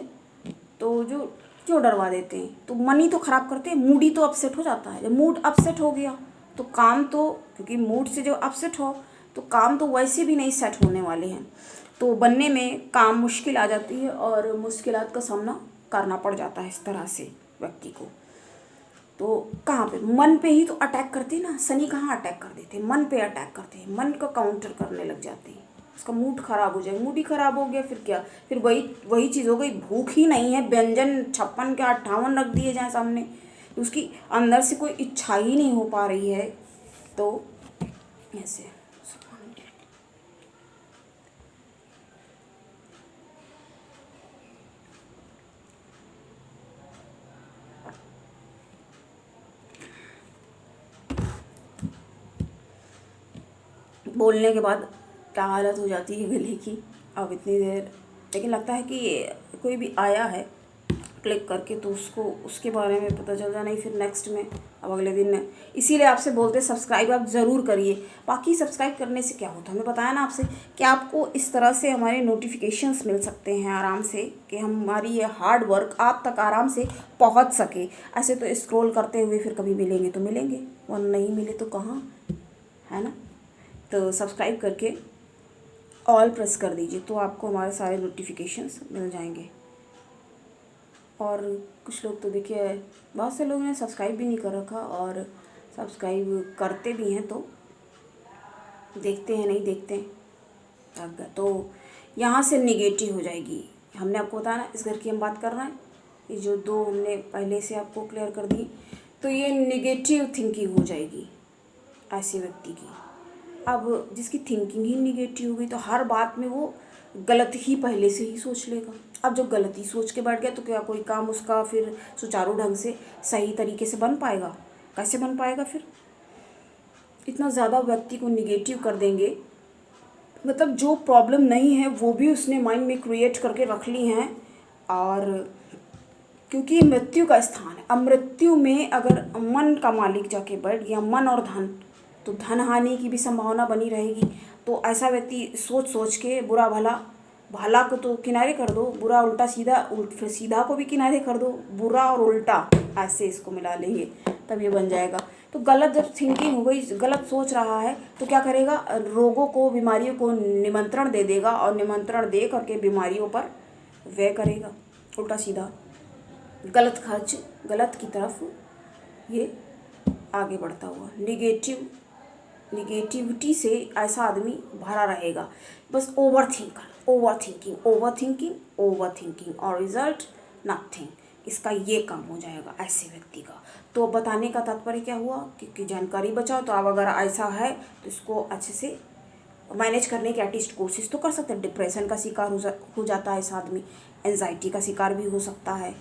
तो जो क्यों डरवा देते हैं, तो मन ही तो ख़राब करते हैं, मूड ही तो अपसेट हो जाता है। जब मूड अपसेट हो गया तो काम तो, क्योंकि मूड से जो अपसेट हो तो काम तो वैसे भी नहीं सेट होने वाले हैं, तो बनने में काम मुश्किल आ जाती है और मुश्किलात का सामना करना पड़ जाता है इस तरह से व्यक्ति को। तो कहाँ पे, मन पे ही तो अटैक करते हैं ना। शनि कहाँ अटैक कर देते हैं, मन पे अटैक करते हैं, मन को काउंटर करने लग जाते हैं, उसका मूड खराब हो जाए। मूड ही खराब हो गया फिर क्या, फिर वही चीज़ हो गई, भूख ही नहीं है, व्यंजन 56 के 58 रख दिए जाए सामने, उसकी अंदर से कोई इच्छा ही नहीं हो पा रही है, तो ऐसे बोलने के बाद क्या हालत हो जाती है गले की। अब इतनी देर, लेकिन लगता है कि कोई भी आया है क्लिक करके तो उसको उसके बारे में पता चल जाए, नहीं फिर नेक्स्ट में, अब अगले दिन। इसीलिए आपसे बोलते सब्सक्राइब आप ज़रूर करिए। बाकी सब्सक्राइब करने से क्या होता है, हमें बताया ना आपसे कि आपको इस तरह से हमारे नोटिफिकेशंस मिल सकते हैं आराम से, कि हमारी ये हार्ड वर्क आप तक आराम से पहुंच सके। ऐसे तो स्क्रॉल करते हुए फिर कभी मिलेंगे तो मिलेंगे, और नहीं मिले तो कहाँ, है ना। तो सब्सक्राइब करके ऑल प्रेस कर दीजिए, तो आपको हमारे सारे नोटिफिकेशंस मिल जाएंगे। और कुछ लोग तो देखिए, बहुत से लोगों ने सब्सक्राइब भी नहीं कर रखा, और सब्सक्राइब करते भी हैं तो देखते हैं, नहीं देखते हैं, तो यहाँ से निगेटिव हो जाएगी। हमने आपको बताया ना, इस घर की हम बात कर रहे हैं, ये जो दो हमने पहले से आपको क्लियर कर दी, तो ये निगेटिव थिंकिंग हो जाएगी ऐसे व्यक्ति की। अब जिसकी थिंकिंग ही निगेटिव हो गई तो हर बात में वो गलत ही पहले से ही सोच लेगा। अब जो गलत ही सोच के बैठ गया तो क्या कोई काम उसका फिर सुचारू ढंग से सही तरीके से बन पाएगा? कैसे बन पाएगा फिर? इतना ज़्यादा व्यक्ति को निगेटिव कर देंगे, मतलब जो प्रॉब्लम नहीं है वो भी उसने माइंड में क्रिएट करके रख ली हैं। और क्योंकि मृत्यु का स्थान है, अब मृत्यु में अगर मन का मालिक जाके बैठ गया, मन और धन, तो धन हानि की भी संभावना बनी रहेगी। तो ऐसा व्यक्ति सोच सोच के बुरा भला को तो किनारे कर दो, बुरा उल्टा सीधा, फिर सीधा को भी किनारे कर दो, बुरा और उल्टा ऐसे इसको मिला लेंगे तब ये बन जाएगा। तो गलत जब थिंकिंग हो गई, गलत सोच रहा है, तो क्या करेगा, रोगों को, बीमारियों को निमंत्रण दे देगा और निमंत्रण दे करके बीमारियों पर व्यय करेगा, उल्टा सीधा गलत खर्च, गलत की तरफ ये आगे बढ़ता हुआ। निगेटिविटी से ऐसा आदमी भरा रहेगा, बस ओवर थिंकिंग और रिजल्ट नथिंग, इसका ये काम हो जाएगा ऐसे व्यक्ति का। तो बताने का तात्पर्य क्या हुआ, क्योंकि जानकारी बचाओ। तो अब अगर ऐसा है तो इसको अच्छे से मैनेज करने की एटलीस्ट कोशिश तो कर सकते हैं। डिप्रेशन का शिकार हो जाता है ऐसा आदमी, एंजाइटी का शिकार भी हो सकता है।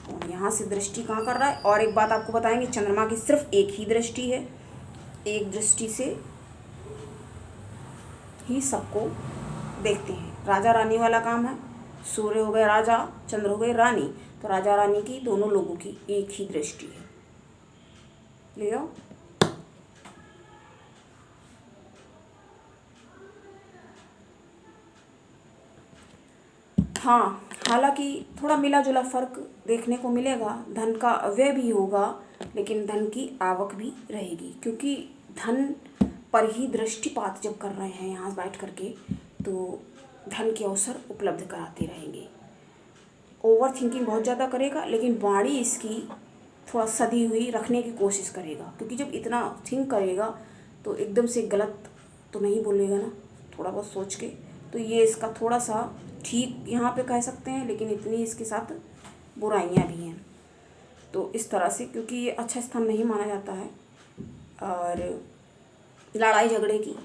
और यहाँ से दृष्टि कहाँ कर रहा है, और एक बात आपको बताएंगे, चंद्रमा की सिर्फ एक ही दृष्टि है, एक दृष्टि से ही सबको देखते हैं। राजा रानी वाला काम है, सूर्य हो गए राजा, चंद्र हो गए रानी, तो राजा रानी की दोनों लोगों की एक ही दृष्टि है। लियो हाँ, हालांकि थोड़ा मिला जुला फर्क देखने को मिलेगा। धन का व्यय भी होगा, लेकिन धन की आवक भी रहेगी, क्योंकि धन पर ही दृष्टिपात जब कर रहे हैं यहाँ बैठ करके, तो धन के अवसर उपलब्ध कराते रहेंगे। ओवर थिंकिंग बहुत ज़्यादा करेगा, लेकिन वाणी इसकी थोड़ा सधी हुई रखने की कोशिश करेगा, क्योंकि जब इतना थिंक करेगा तो एकदम से गलत तो नहीं बोलेगा ना, थोड़ा बहुत सोच के। तो ये इसका थोड़ा सा ठीक यहाँ पे कह सकते हैं, लेकिन इतनी इसके साथ बुराइयाँ भी हैं। तो इस तरह से, क्योंकि ये अच्छा स्थान नहीं माना जाता है, और लड़ाई झगड़े की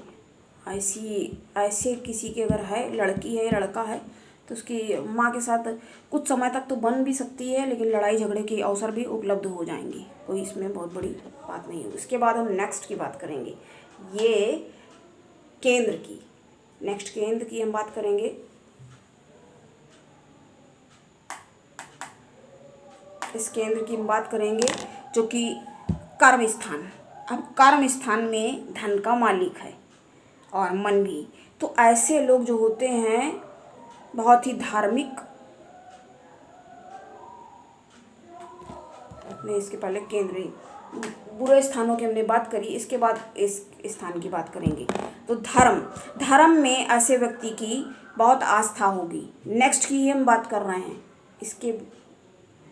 ऐसे किसी के अगर है, लड़की है लड़का है, तो उसकी माँ के साथ कुछ समय तक तो बन भी सकती है, लेकिन लड़ाई झगड़े के अवसर भी उपलब्ध हो जाएंगे, कोई इसमें बहुत बड़ी बात नहीं है। उसके बाद हम नेक्स्ट की बात करेंगे, ये केंद्र की हम बात करेंगे। इस केंद्र की हम बात करेंगे जो कि कर्म स्थान। अब कर्म स्थान में धन का मालिक है और मन भी, तो ऐसे लोग जो होते हैं बहुत ही धार्मिक, नहीं इसके पहले केंद्र, बुरे स्थानों की हमने बात करी, इसके बाद इस स्थान की बात करेंगे। तो धर्म में ऐसे व्यक्ति की बहुत आस्था होगी। नेक्स्ट की हम बात कर रहे हैं, इसके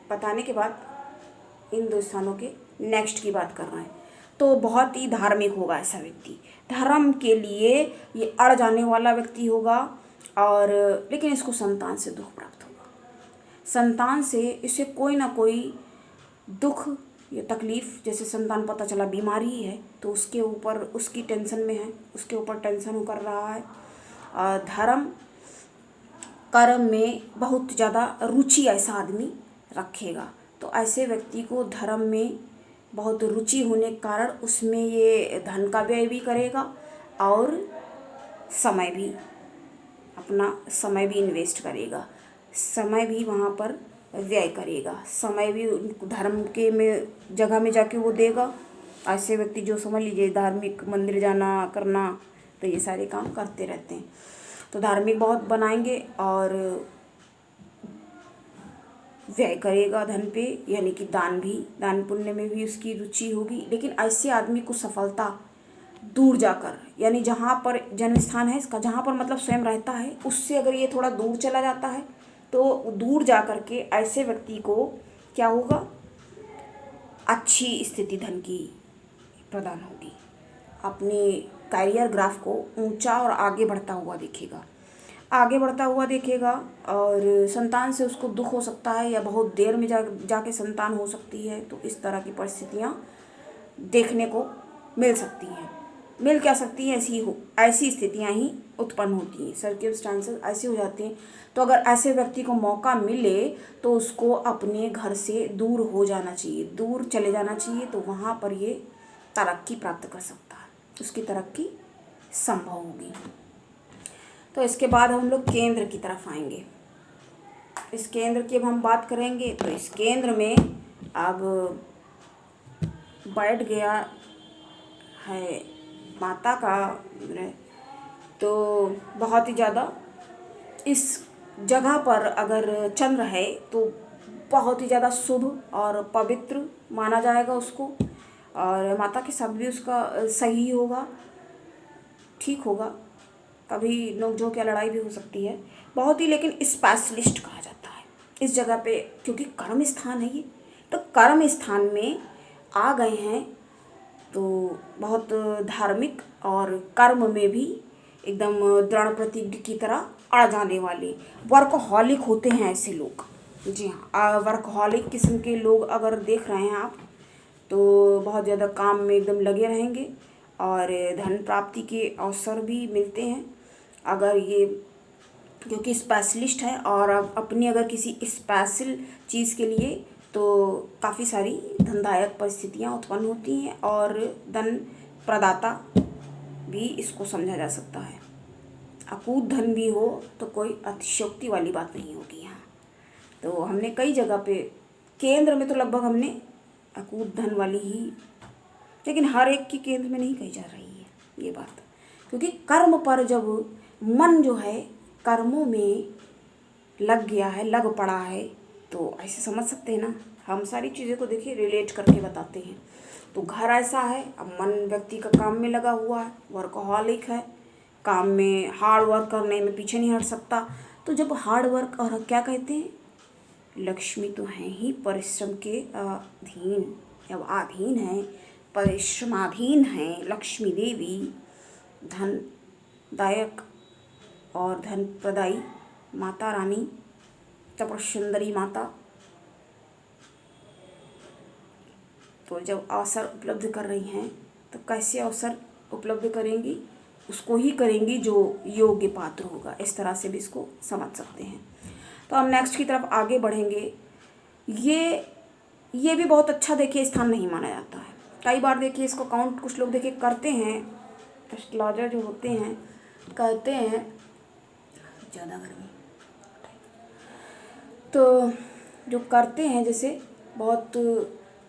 बताने के बाद इन दो स्थानों के नेक्स्ट की बात कर रहे हैं। तो बहुत ही धार्मिक होगा ऐसा व्यक्ति, धर्म के लिए ये अड़ जाने वाला व्यक्ति होगा, और लेकिन इसको संतान से दुख प्राप्त होगा। संतान से इसे कोई ना कोई दुख या तकलीफ, जैसे संतान पता चला बीमारी है तो उसके ऊपर उसकी टेंशन में है, उसके ऊपर टेंशन कर रहा है। धर्म कर्म में बहुत ज़्यादा रुचि ऐसा आदमी रखेगा, तो ऐसे व्यक्ति को धर्म में बहुत रुचि होने के कारण उसमें ये धन का व्यय भी करेगा, और अपना समय भी इन्वेस्ट करेगा, समय भी वहाँ पर व्यय करेगा, समय भी धर्म के में जगह में जाके वो देगा। ऐसे व्यक्ति जो समझ लीजिए धार्मिक मंदिर जाना करना, तो ये सारे काम करते रहते हैं। तो धार्मिक बहुत बनाएंगे और व्यय करेगा धन पे, यानी कि दान पुण्य में भी उसकी रुचि होगी। लेकिन ऐसे आदमी को सफलता दूर जाकर, यानी जहाँ पर जन्म स्थान है इसका, जहाँ पर मतलब स्वयं रहता है, उससे अगर ये थोड़ा दूर चला जाता है तो दूर जा कर के ऐसे व्यक्ति को क्या होगा, अच्छी स्थिति धन की प्रदान होगी। अपने कैरियर ग्राफ को ऊंचा और आगे बढ़ता हुआ देखेगा, और संतान से उसको दुख हो सकता है, या बहुत देर में जाके संतान हो सकती है। तो इस तरह की परिस्थितियाँ देखने को मिल सकती हैं, मिल क्या सकती हैं, ऐसी स्थितियाँ ही उत्पन्न होती हैं, सर्कमस्टांसेस ऐसे हो जाते हैं। तो अगर ऐसे व्यक्ति को मौका मिले तो उसको अपने घर से दूर हो जाना चाहिए, दूर चले जाना चाहिए, तो वहाँ पर ये तरक्की प्राप्त कर सकता है, उसकी तरक्की संभव होगी। तो इसके बाद हम लोग केंद्र की तरफ आएंगे। इस केंद्र की अब हम बात करेंगे, तो इस केंद्र में अब बैठ गया है माता का, तो बहुत ही ज़्यादा इस जगह पर अगर चंद्र है तो बहुत ही ज़्यादा शुभ और पवित्र माना जाएगा उसको। और माता के साथ भी उसका सही होगा, ठीक होगा। कभी नोकझोंक या लड़ाई भी हो सकती है, बहुत ही, लेकिन स्पेशलिस्ट कहा जाता है इस जगह पे, क्योंकि कर्म स्थान है ये। तो कर्म स्थान में आ गए हैं तो बहुत धार्मिक और कर्म में भी एकदम दृढ़ प्रतिज्ञ की तरह अड़ जाने वाले वर्कहॉलिक होते हैं ऐसे लोग। जी हाँ, वर्कहॉलिक किस्म के लोग अगर देख रहे हैं आप, तो बहुत ज़्यादा काम में एकदम लगे रहेंगे और धन प्राप्ति के अवसर भी मिलते हैं अगर ये, क्योंकि स्पेशलिस्ट है। और अब अपनी अगर किसी स्पेशल चीज़ के लिए तो काफ़ी सारी धनदायक परिस्थितियाँ उत्पन्न होती हैं और धन प्रदाता भी इसको समझा जा सकता है। अकूत धन भी हो तो कोई अतिशयोक्ति वाली बात नहीं होगी यहाँ। तो हमने कई जगह पे, केंद्र में तो लगभग हमने अकूत धन वाली ही, लेकिन हर एक की केंद्र में नहीं कही जा रही है ये बात, क्योंकि कर्म पर जब मन जो है कर्मों में लग गया है, लग पड़ा है, तो ऐसे समझ सकते हैं ना। हम सारी चीज़ों को देखिए रिलेट करके बताते हैं। तो घर ऐसा है, अब मन व्यक्ति का काम में लगा हुआ है, वर्कहॉलिक है, काम में हार्ड वर्क करने में पीछे नहीं हट सकता। तो जब हार्ड वर्क, और क्या कहते हैं, लक्ष्मी तो हैं ही परिश्रम के अधीन, अब अधीन है, परिश्रमाधीन है लक्ष्मी देवी, धनदायक और धन प्रदायी माता रानी, तपस्सुंदरी माता। तो जब अवसर उपलब्ध कर रही हैं तो कैसे अवसर उपलब्ध करेंगी, उसको ही करेंगी जो योग्य पात्र होगा। इस तरह से भी इसको समझ सकते हैं। तो हम नेक्स्ट की तरफ आगे बढ़ेंगे। ये भी बहुत अच्छा देखिए स्थान नहीं माना जाता है। कई बार देखिए इसको काउंट कुछ लोग देखिए करते हैं, एस्ट्रोलॉजर जो होते हैं कहते हैं, ज़्यादा गर्मी, तो जो करते हैं जैसे बहुत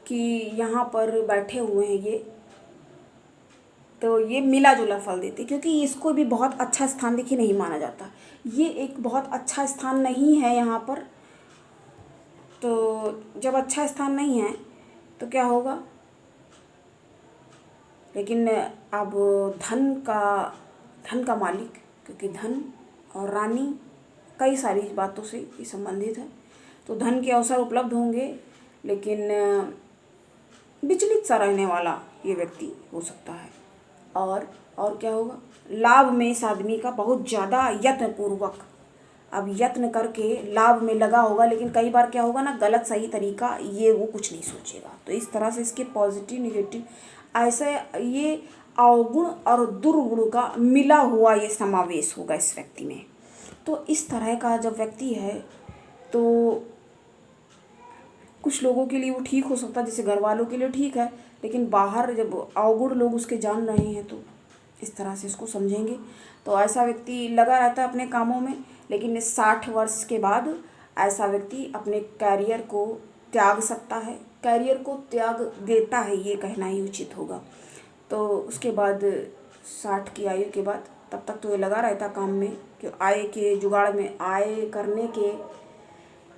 कि यहाँ पर बैठे हुए हैं ये, तो ये मिला जुला फल देते, क्योंकि इसको भी बहुत अच्छा स्थान देखिए नहीं माना जाता। ये एक बहुत अच्छा स्थान नहीं है यहाँ पर। तो जब अच्छा स्थान नहीं है तो क्या होगा, लेकिन अब धन का मालिक, क्योंकि धन और रानी कई सारी बातों से ये संबंधित है, तो धन के अवसर उपलब्ध होंगे, लेकिन विचलित सा रहने वाला ये व्यक्ति हो सकता है। और क्या होगा, लाभ में इस आदमी का बहुत ज़्यादा यत्नपूर्वक, अब यत्न करके लाभ में लगा होगा, लेकिन कई बार क्या होगा ना, गलत सही तरीका ये वो कुछ नहीं सोचेगा। तो इस तरह से इसके पॉजिटिव निगेटिव ऐसे ये अवगुण और दुर्गुण का मिला हुआ ये समावेश होगा इस व्यक्ति में। तो इस तरह का जब व्यक्ति है तो कुछ लोगों के लिए वो ठीक हो सकता है, जैसे घर वालों के लिए ठीक है, लेकिन बाहर जब अवगुण लोग उसके जान रहे हैं तो इस तरह से इसको समझेंगे। तो ऐसा व्यक्ति लगा रहता है अपने कामों में, लेकिन 60 वर्ष के बाद ऐसा व्यक्ति अपने कैरियर को त्याग सकता है, कैरियर को त्याग देता है ये कहना ही उचित होगा। तो उसके बाद 60 की आयु के बाद तब तक तो ये लगा रहता काम में, कि आय के जुगाड़ में, आय करने के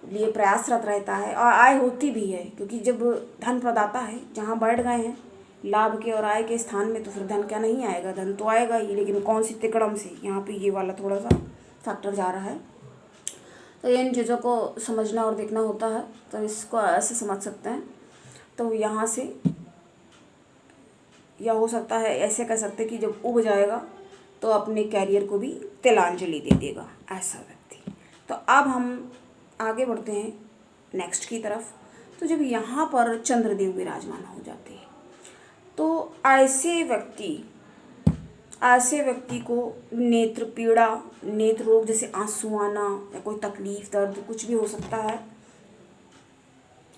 लिए प्रयासरत रहता है, और आय होती भी है, क्योंकि जब धन प्रदाता है जहाँ बैठ गए हैं लाभ के और आय के स्थान में, तो फिर धन क्या नहीं आएगा, धन तो आएगा ही, लेकिन कौन सी तिकड़म से, यहाँ पे ये वाला थोड़ा सा फैक्टर जा रहा है। तो इन चीज़ों को समझना और देखना होता है, तो इसको ऐसे समझ सकते हैं। तो यहाँ से या हो सकता है ऐसे कह सकते कि जब उब जाएगा तो अपने कैरियर को भी तिलांजलि दे देगा ऐसा व्यक्ति। तो अब हम आगे बढ़ते हैं नेक्स्ट की तरफ। तो जब यहाँ पर चंद्रदेव विराजमान हो जाते हैं तो ऐसे व्यक्ति को नेत्र पीड़ा, नेत्र रोग, जैसे आंसू आना या कोई तकलीफ दर्द कुछ भी हो सकता है।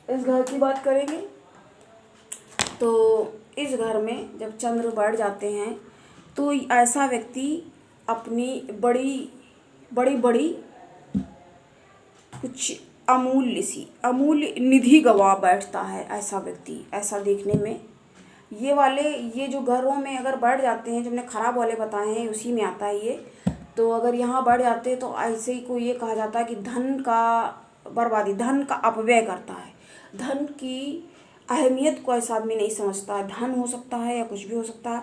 इस घर की बात करेंगे तो इस घर में जब चंद्र बढ़ जाते हैं तो ऐसा व्यक्ति अपनी बड़ी बड़ी कुछ अमूल्य निधि गंवा बैठता है ऐसा व्यक्ति। ऐसा देखने में ये जो घरों में अगर बढ़ जाते हैं, जो हमने खराब वाले बताए हैं उसी में आता है ये। तो अगर यहाँ बढ़ जाते हैं तो ऐसे ही को ये कहा जाता है कि धन का बर्बादी, धन का अपव्यय करता है, धन की अहमियत को ऐसा आदमी नहीं समझता है। धन हो सकता है या कुछ भी हो सकता है।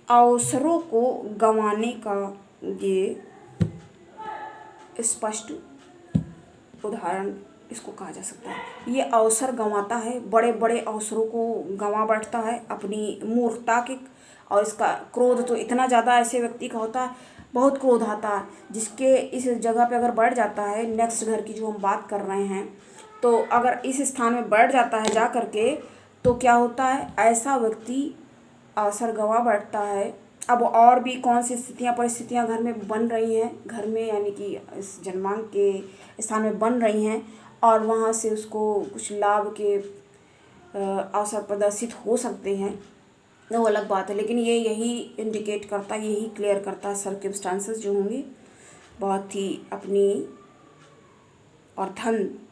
अवसरों को गंवाने का ये स्पष्ट उदाहरण इसको कहा जा सकता है। ये अवसर गंवाता है, बड़े बड़े अवसरों को गंवा बैठता है अपनी मूर्खता के। और इसका क्रोध तो इतना ज़्यादा ऐसे व्यक्ति का होता है, बहुत क्रोध आता है, जिसके इस जगह पे अगर बढ़ जाता है, नेक्स्ट घर की जो हम बात कर रहे हैं, तो अगर इस स्थान में बढ़ जाता है जा करके, तो क्या होता है, ऐसा व्यक्ति अवसर गंवा बैठता है। अब और भी कौन सी स्थितियाँ परिस्थितियाँ घर में बन रही हैं, घर में यानी कि इस जन्मांक के स्थान में बन रही हैं, और वहाँ से उसको कुछ लाभ के अवसर प्रदर्शित हो सकते हैं, वो अलग बात है। लेकिन ये यही इंडिकेट करता है, यही क्लियर करता है सर्कमस्टांसेस जो होंगे बहुत ही अपनी, और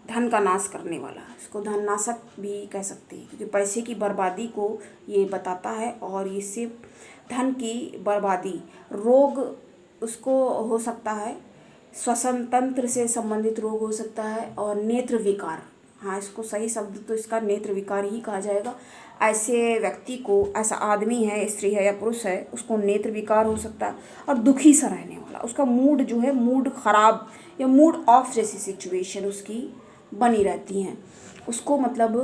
धन का नाश करने वाला, इसको धन नाशक भी कह सकते हैं, क्योंकि पैसे की बर्बादी को ये बताता है। और ये सिर्फ धन की बर्बादी, रोग उसको हो सकता है, श्वसन तंत्र से संबंधित रोग हो सकता है, और नेत्र विकार, हाँ इसको सही शब्द तो इसका नेत्र विकार ही कहा जाएगा। ऐसे व्यक्ति को, ऐसा आदमी है, स्त्री है या पुरुष है, उसको नेत्र विकार हो सकता है। और दुखी सा रहने वाला, उसका मूड जो है, मूड खराब या मूड ऑफ जैसी सिचुएशन उसकी बनी रहती हैं। उसको मतलब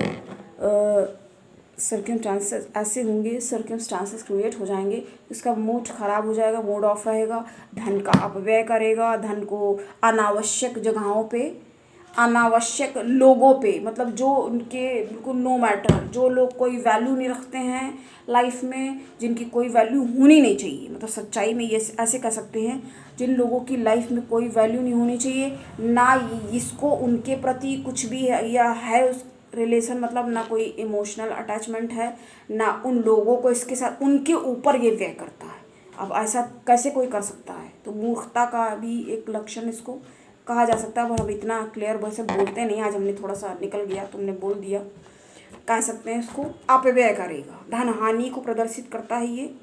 सर्कमस्टांसेस ऐसे होंगे, सर्कमस्टांसेस क्रिएट हो जाएंगे, उसका मूड ख़राब हो जाएगा, मूड ऑफ रहेगा, धन का अपव्यय करेगा, धन को अनावश्यक जगहों पे, अनावश्यक लोगों पे, मतलब जो उनके बिल्कुल नो मैटर, जो लोग कोई वैल्यू नहीं रखते हैं लाइफ में, जिनकी कोई वैल्यू होनी नहीं चाहिए, मतलब सच्चाई में ये ऐसे कह सकते हैं, जिन लोगों की लाइफ में कोई वैल्यू नहीं होनी चाहिए, ना इसको उनके प्रति कुछ भी है या है उस रिलेशन, मतलब ना कोई इमोशनल अटैचमेंट है, ना उन लोगों को इसके साथ, उनके ऊपर ये व्यय करता है। अब ऐसा कैसे कोई कर सकता है, तो मूर्खता का भी एक लक्षण इसको कहा जा सकता है। पर हम इतना क्लियर वैसे बोलते नहीं, आज हमने थोड़ा सा निकल गया, तुमने बोल दिया, कह सकते हैं इसको अपव्यय करेगा, धन हानि को प्रदर्शित करता है ये,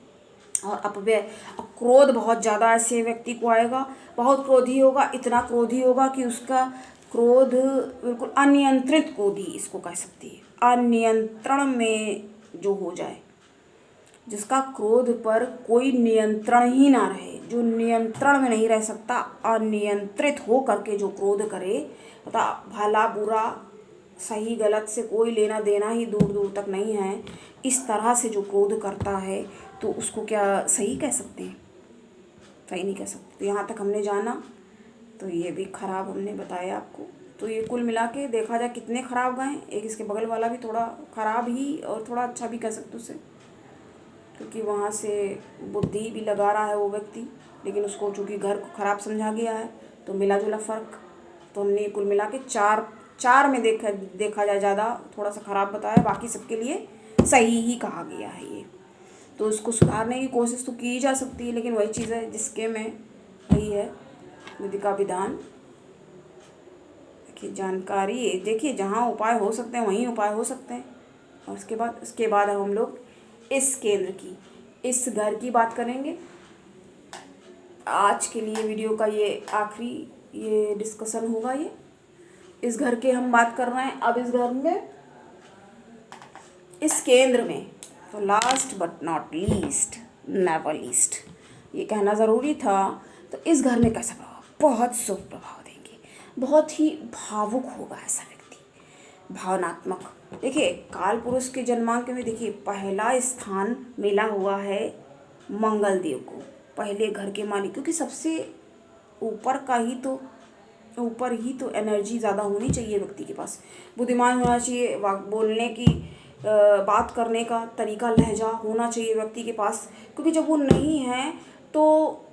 और अपव्यय। अब क्रोध बहुत ज़्यादा ऐसे व्यक्ति को आएगा, बहुत क्रोधी होगा, इतना क्रोधी होगा कि उसका क्रोध बिल्कुल अनियंत्रित क्रोधी इसको कह सकती है, अनियंत्रण में जो हो जाए, जिसका क्रोध पर कोई नियंत्रण ही ना रहे, जो नियंत्रण में नहीं रह सकता, अनियंत्रित हो करके जो क्रोध करे, पता भला बुरा सही गलत से कोई लेना देना ही दूर दूर तक नहीं है, इस तरह से जो क्रोध करता है, तो उसको क्या सही कह सकते हैं? सही नहीं कह सकते। तो यहाँ तक हमने जाना, तो ये भी ख़राब हमने बताया आपको। तो ये कुल मिला के देखा जाए कितने ख़राब गए, एक इसके बगल वाला भी थोड़ा ख़राब ही और थोड़ा अच्छा भी कह सकते उसे, क्योंकि वहाँ से बुद्धि भी लगा रहा है वो व्यक्ति, लेकिन उसको चूँकि घर को ख़राब समझा गया है, तो मिला जुला फ़र्क। तो हमने कुल मिला के चार में देखा जाए ज़्यादा थोड़ा सा ख़राब बताया, बाकी सबके लिए सही ही कहा गया है ये। तो उसको सुधारने की कोशिश तो की जा सकती है, लेकिन वही चीज़ है जिसके में वही है विधि का विधान। देखिए जानकारी, देखिए जहाँ उपाय हो सकते हैं वहीं उपाय हो सकते हैं। और उसके बाद अब हम लोग इस केंद्र की, इस घर की बात करेंगे। आज के लिए वीडियो का ये आखिरी ये डिस्कशन होगा। ये इस घर के हम बात कर रहे हैं। अब इस घर में, इस केंद्र में, तो last but not least, never least, ये कहना ज़रूरी था। तो इस घर में कैसा प्रभाव? बहुत शुभ प्रभाव देंगे, बहुत ही भावुक होगा ऐसा व्यक्ति, भावनात्मक। देखिए काल पुरुष के जन्मांक में देखिए पहला स्थान मिला हुआ है मंगल देव को, पहले घर के मालिक, क्योंकि सबसे ऊपर का ही तो, ऊपर ही तो एनर्जी ज़्यादा होनी चाहिए व्यक्ति के पास, बुद्धिमान होना चाहिए, बोलने की बात करने का तरीका, लहजा होना चाहिए व्यक्ति के पास, क्योंकि जब वो नहीं है तो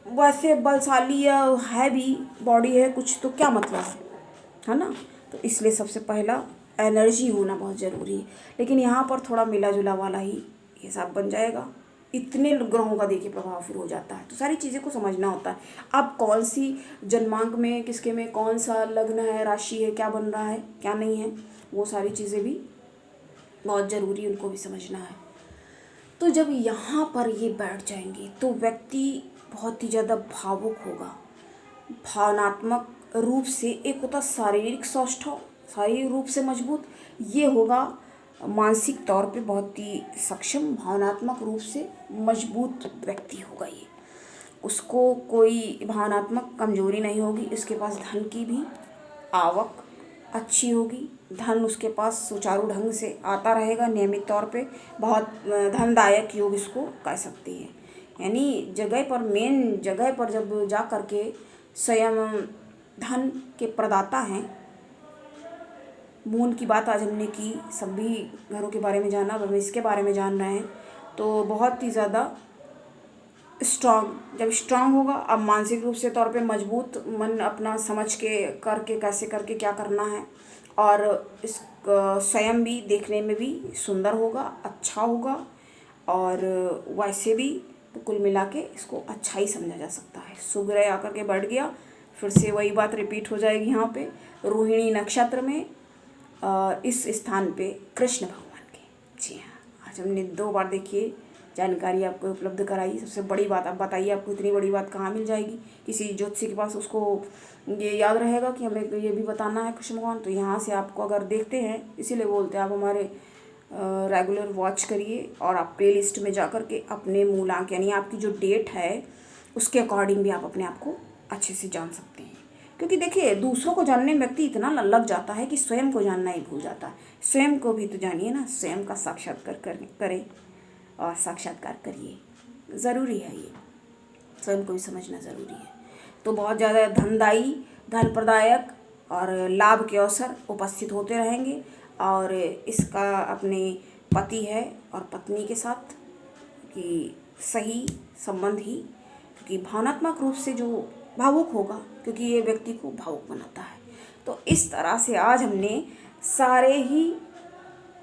वैसे बलशाली या है भी, बॉडी है कुछ, तो क्या मतलब है ना। तो इसलिए सबसे पहला एनर्जी होना बहुत ज़रूरी है। लेकिन यहाँ पर थोड़ा मिला जुला वाला ही हिसाब बन जाएगा, इतने ग्रहों का देखिए प्रभाव फिर हो जाता है। तो सारी चीज़ें को समझना होता है। अब कौन सी जन्मांक में, किसके में कौन सा लग्न है, राशि है, क्या बन रहा है क्या नहीं है, वो सारी चीज़ें भी बहुत ज़रूरी, उनको भी समझना है। तो जब यहाँ पर ये बैठ जाएंगे तो व्यक्ति बहुत ही ज़्यादा भावुक होगा, भावनात्मक रूप से। एक होता शारीरिक सौष्ठव, शारीरिक रूप से मजबूत, ये होगा मानसिक तौर पे बहुत ही सक्षम, भावनात्मक रूप से मजबूत व्यक्ति होगा ये। उसको कोई भावनात्मक कमजोरी नहीं होगी। इसके पास धन की भी आवक अच्छी होगी, धन उसके पास सुचारू ढंग से आता रहेगा नियमित तौर पे, बहुत धनदायक योग इसको कह सकते हैं। यानी जगह पर, मेन जगह पर जब जा कर के स्वयं धन के प्रदाता हैं। मून की बात आज हमने की, सभी घरों के बारे में जाना, अब हम इसके बारे में जान रहे हैं। तो बहुत ही ज़्यादा स्ट्रांग, जब स्ट्रांग होगा, अब मानसिक रूप से तौर पे मजबूत, मन अपना समझ के करके कैसे करके क्या करना है, और इस स्वयं भी देखने में भी सुंदर होगा, अच्छा होगा, और वैसे भी तो कुल मिला के इसको अच्छा ही समझा जा सकता है। सुग्रह आकर के बैठ गया, फिर से वही बात रिपीट हो जाएगी यहाँ पे, रोहिणी नक्षत्र में इस स्थान पे कृष्ण भगवान के। जी हाँ, आज हमने 2 बार देखिए जानकारी आपको उपलब्ध कराई। सबसे बड़ी बात, आप बताइए आपको इतनी बड़ी बात कहाँ मिल जाएगी किसी ज्योतिषी के पास, उसको ये याद रहेगा कि हमें ये भी बताना है कृष्ण भगवान। तो यहाँ से आपको अगर देखते हैं, इसीलिए बोलते हैं आप हमारे रेगुलर वॉच करिए, और आप प्ले लिस्ट में जा कर के अपने मूलांक यानी आपकी जो डेट है उसके अकॉर्डिंग भी आप अपने आप को अच्छे से जान सकते हैं। क्योंकि देखिए, दूसरों को जानने में व्यक्ति इतना लग जाता है कि स्वयं को जानना ही भूल जाता है। स्वयं को भी तो जानिए ना, स्वयं का साक्षात्कार करें और साक्षात्कार करिए, ज़रूरी है ये, स्वयं को भी समझना ज़रूरी है। तो बहुत ज़्यादा धनदायी, धन प्रदायक और लाभ के अवसर उपस्थित होते रहेंगे, और इसका अपने पति है और पत्नी के साथ कि सही संबंध ही, क्योंकि भावनात्मक रूप से जो भावुक होगा, क्योंकि ये व्यक्ति को भावुक बनाता है। तो इस तरह से आज हमने सारे ही,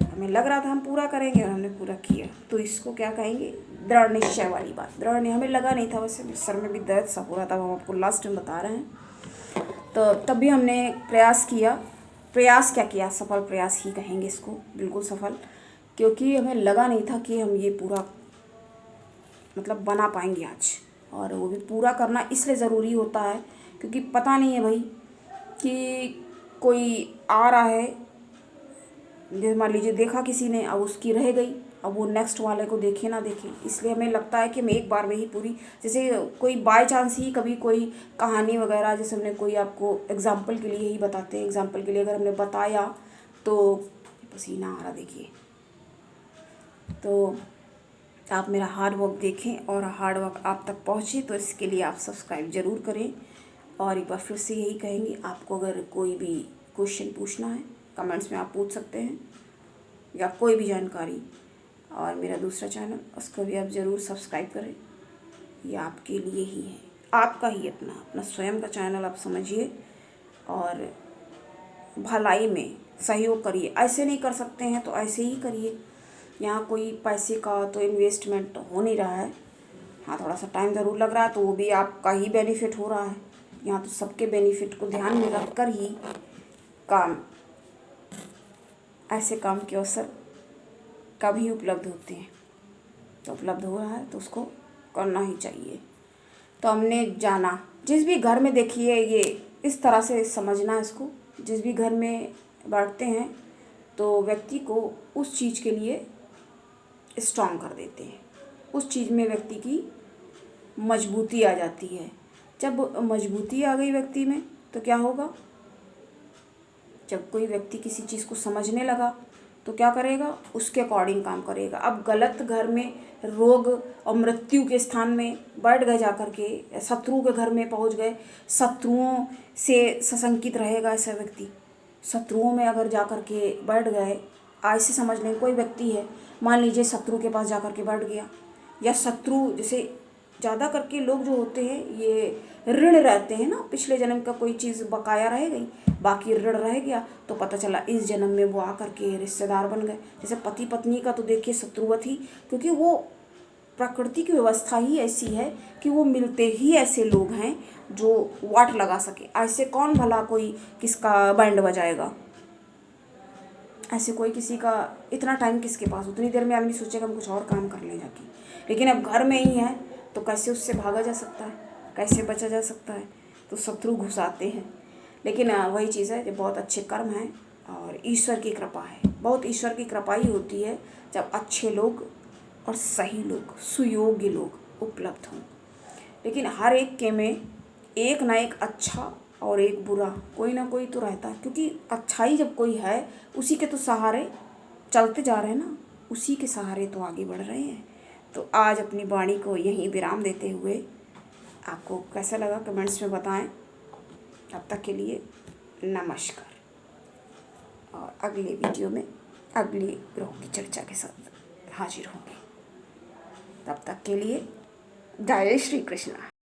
हमें लग रहा था हम पूरा करेंगे और हमने पूरा किया। तो इसको क्या कहेंगे, दृढ़ निश्चय वाली बात। दृढ़ नहीं, हमें लगा नहीं था, वैसे सर में भी दर्द सा हो रहा था, हम आपको लास्ट में बता रहे हैं। तो तब भी हमने प्रयास किया। प्रयास क्या किया, सफल प्रयास ही कहेंगे इसको, बिल्कुल सफल, क्योंकि हमें लगा नहीं था कि हम ये पूरा मतलब बना पाएंगे आज। और वो भी पूरा करना इसलिए ज़रूरी होता है क्योंकि पता नहीं है भाई कि कोई आ रहा है, जैसे मान लीजिए देखा किसी ने, अब उसकी रह गई, अब वो नेक्स्ट वाले को देखे ना देखे, इसलिए हमें लगता है कि हम एक बार में ही पूरी, जैसे कोई बाय चांस ही कभी कोई कहानी वगैरह, जैसे हमने कोई आपको एग्जांपल के लिए ही बताते हैं, एग्जांपल के लिए अगर हमने बताया तो पसीना आ रहा देखिए, तो आप मेरा हार्ड वर्क देखें और हार्ड वर्क आप तक पहुँचे, तो इसके लिए आप सब्सक्राइब ज़रूर करें। और एक बार फिर से यही कहेंगे, आपको अगर कोई भी क्वेश्चन पूछना है कमेंट्स में आप पूछ सकते हैं, या कोई भी जानकारी, और मेरा दूसरा चैनल उसको भी आप ज़रूर सब्सक्राइब करें, ये आपके लिए ही है, आपका ही अपना स्वयं का चैनल आप समझिए, और भलाई में सहयोग करिए। ऐसे नहीं कर सकते हैं तो ऐसे ही करिए, यहाँ कोई पैसे का तो इन्वेस्टमेंट हो नहीं रहा है, हाँ थोड़ा सा टाइम ज़रूर लग रहा है, तो वो भी आपका ही बेनिफिट हो रहा है। यहाँ तो सबके बेनिफिट को ध्यान में रख कर ही काम, ऐसे काम के अवसर कभी उपलब्ध होते हैं, तो उपलब्ध हो रहा है तो उसको करना ही चाहिए। तो हमने जाना, जिस भी घर में देखिए, ये इस तरह से समझना है इसको, जिस भी घर में बैठते हैं तो व्यक्ति को उस चीज़ के लिए स्ट्रॉन्ग कर देते हैं, उस चीज़ में व्यक्ति की मजबूती आ जाती है। जब मजबूती आ गई व्यक्ति में तो क्या होगा, जब कोई व्यक्ति किसी चीज़ को समझने लगा तो क्या करेगा, उसके अकॉर्डिंग काम करेगा। अब गलत घर में रोग और मृत्यु के स्थान में बैठ गए, जाकर के शत्रु के घर में पहुंच गए, शत्रुओं से सशंकित रहेगा ऐसा व्यक्ति। शत्रुओं में अगर जाकर के बैठ गए, ऐसे समझ लें कोई व्यक्ति है, मान लीजिए शत्रु के पास जाकर के बैठ गया, या शत्रु, जैसे ज़्यादा करके लोग जो होते हैं ये ऋण रहते हैं ना, पिछले जन्म का कोई चीज़ बकाया रह गई, बाकी ऋण रह गया, तो पता चला इस जन्म में वो आकर के रिश्तेदार बन गए। जैसे पति पत्नी का तो देखिए शत्रुवत ही, क्योंकि वो प्रकृति की व्यवस्था ही ऐसी है कि वो मिलते ही ऐसे लोग हैं जो वाट लगा सके। ऐसे कौन भला कोई किसका बैंड बजाएगा, ऐसे कोई किसी का इतना टाइम किसके पास, उतनी देर में आदमी सोचेगा हम कुछ और काम कर ले जाके। लेकिन अब घर में ही है तो कैसे उससे भागा जा सकता है, कैसे बचा जा सकता है, तो शत्रु घुस आते हैं। लेकिन वही चीज़ है, जो बहुत अच्छे कर्म हैं और ईश्वर की कृपा है, बहुत ईश्वर की कृपा ही होती है जब अच्छे लोग और सही लोग, सुयोग्य लोग उपलब्ध हों। लेकिन हर एक के में एक ना एक अच्छा और एक बुरा कोई ना कोई तो रहता है, क्योंकि अच्छाई जब कोई है उसी के तो सहारे चलते जा रहे हैं ना, उसी के सहारे तो आगे बढ़ रहे हैं। तो आज अपनी वाणी को यहीं विराम देते हुए आपको कैसा लगा कमेंट्स में बताएं। तब तक के लिए नमस्कार, और अगले वीडियो में अगले ग्रहों की चर्चा के साथ हाजिर होंगे। तब तक के लिए जय श्री कृष्ण।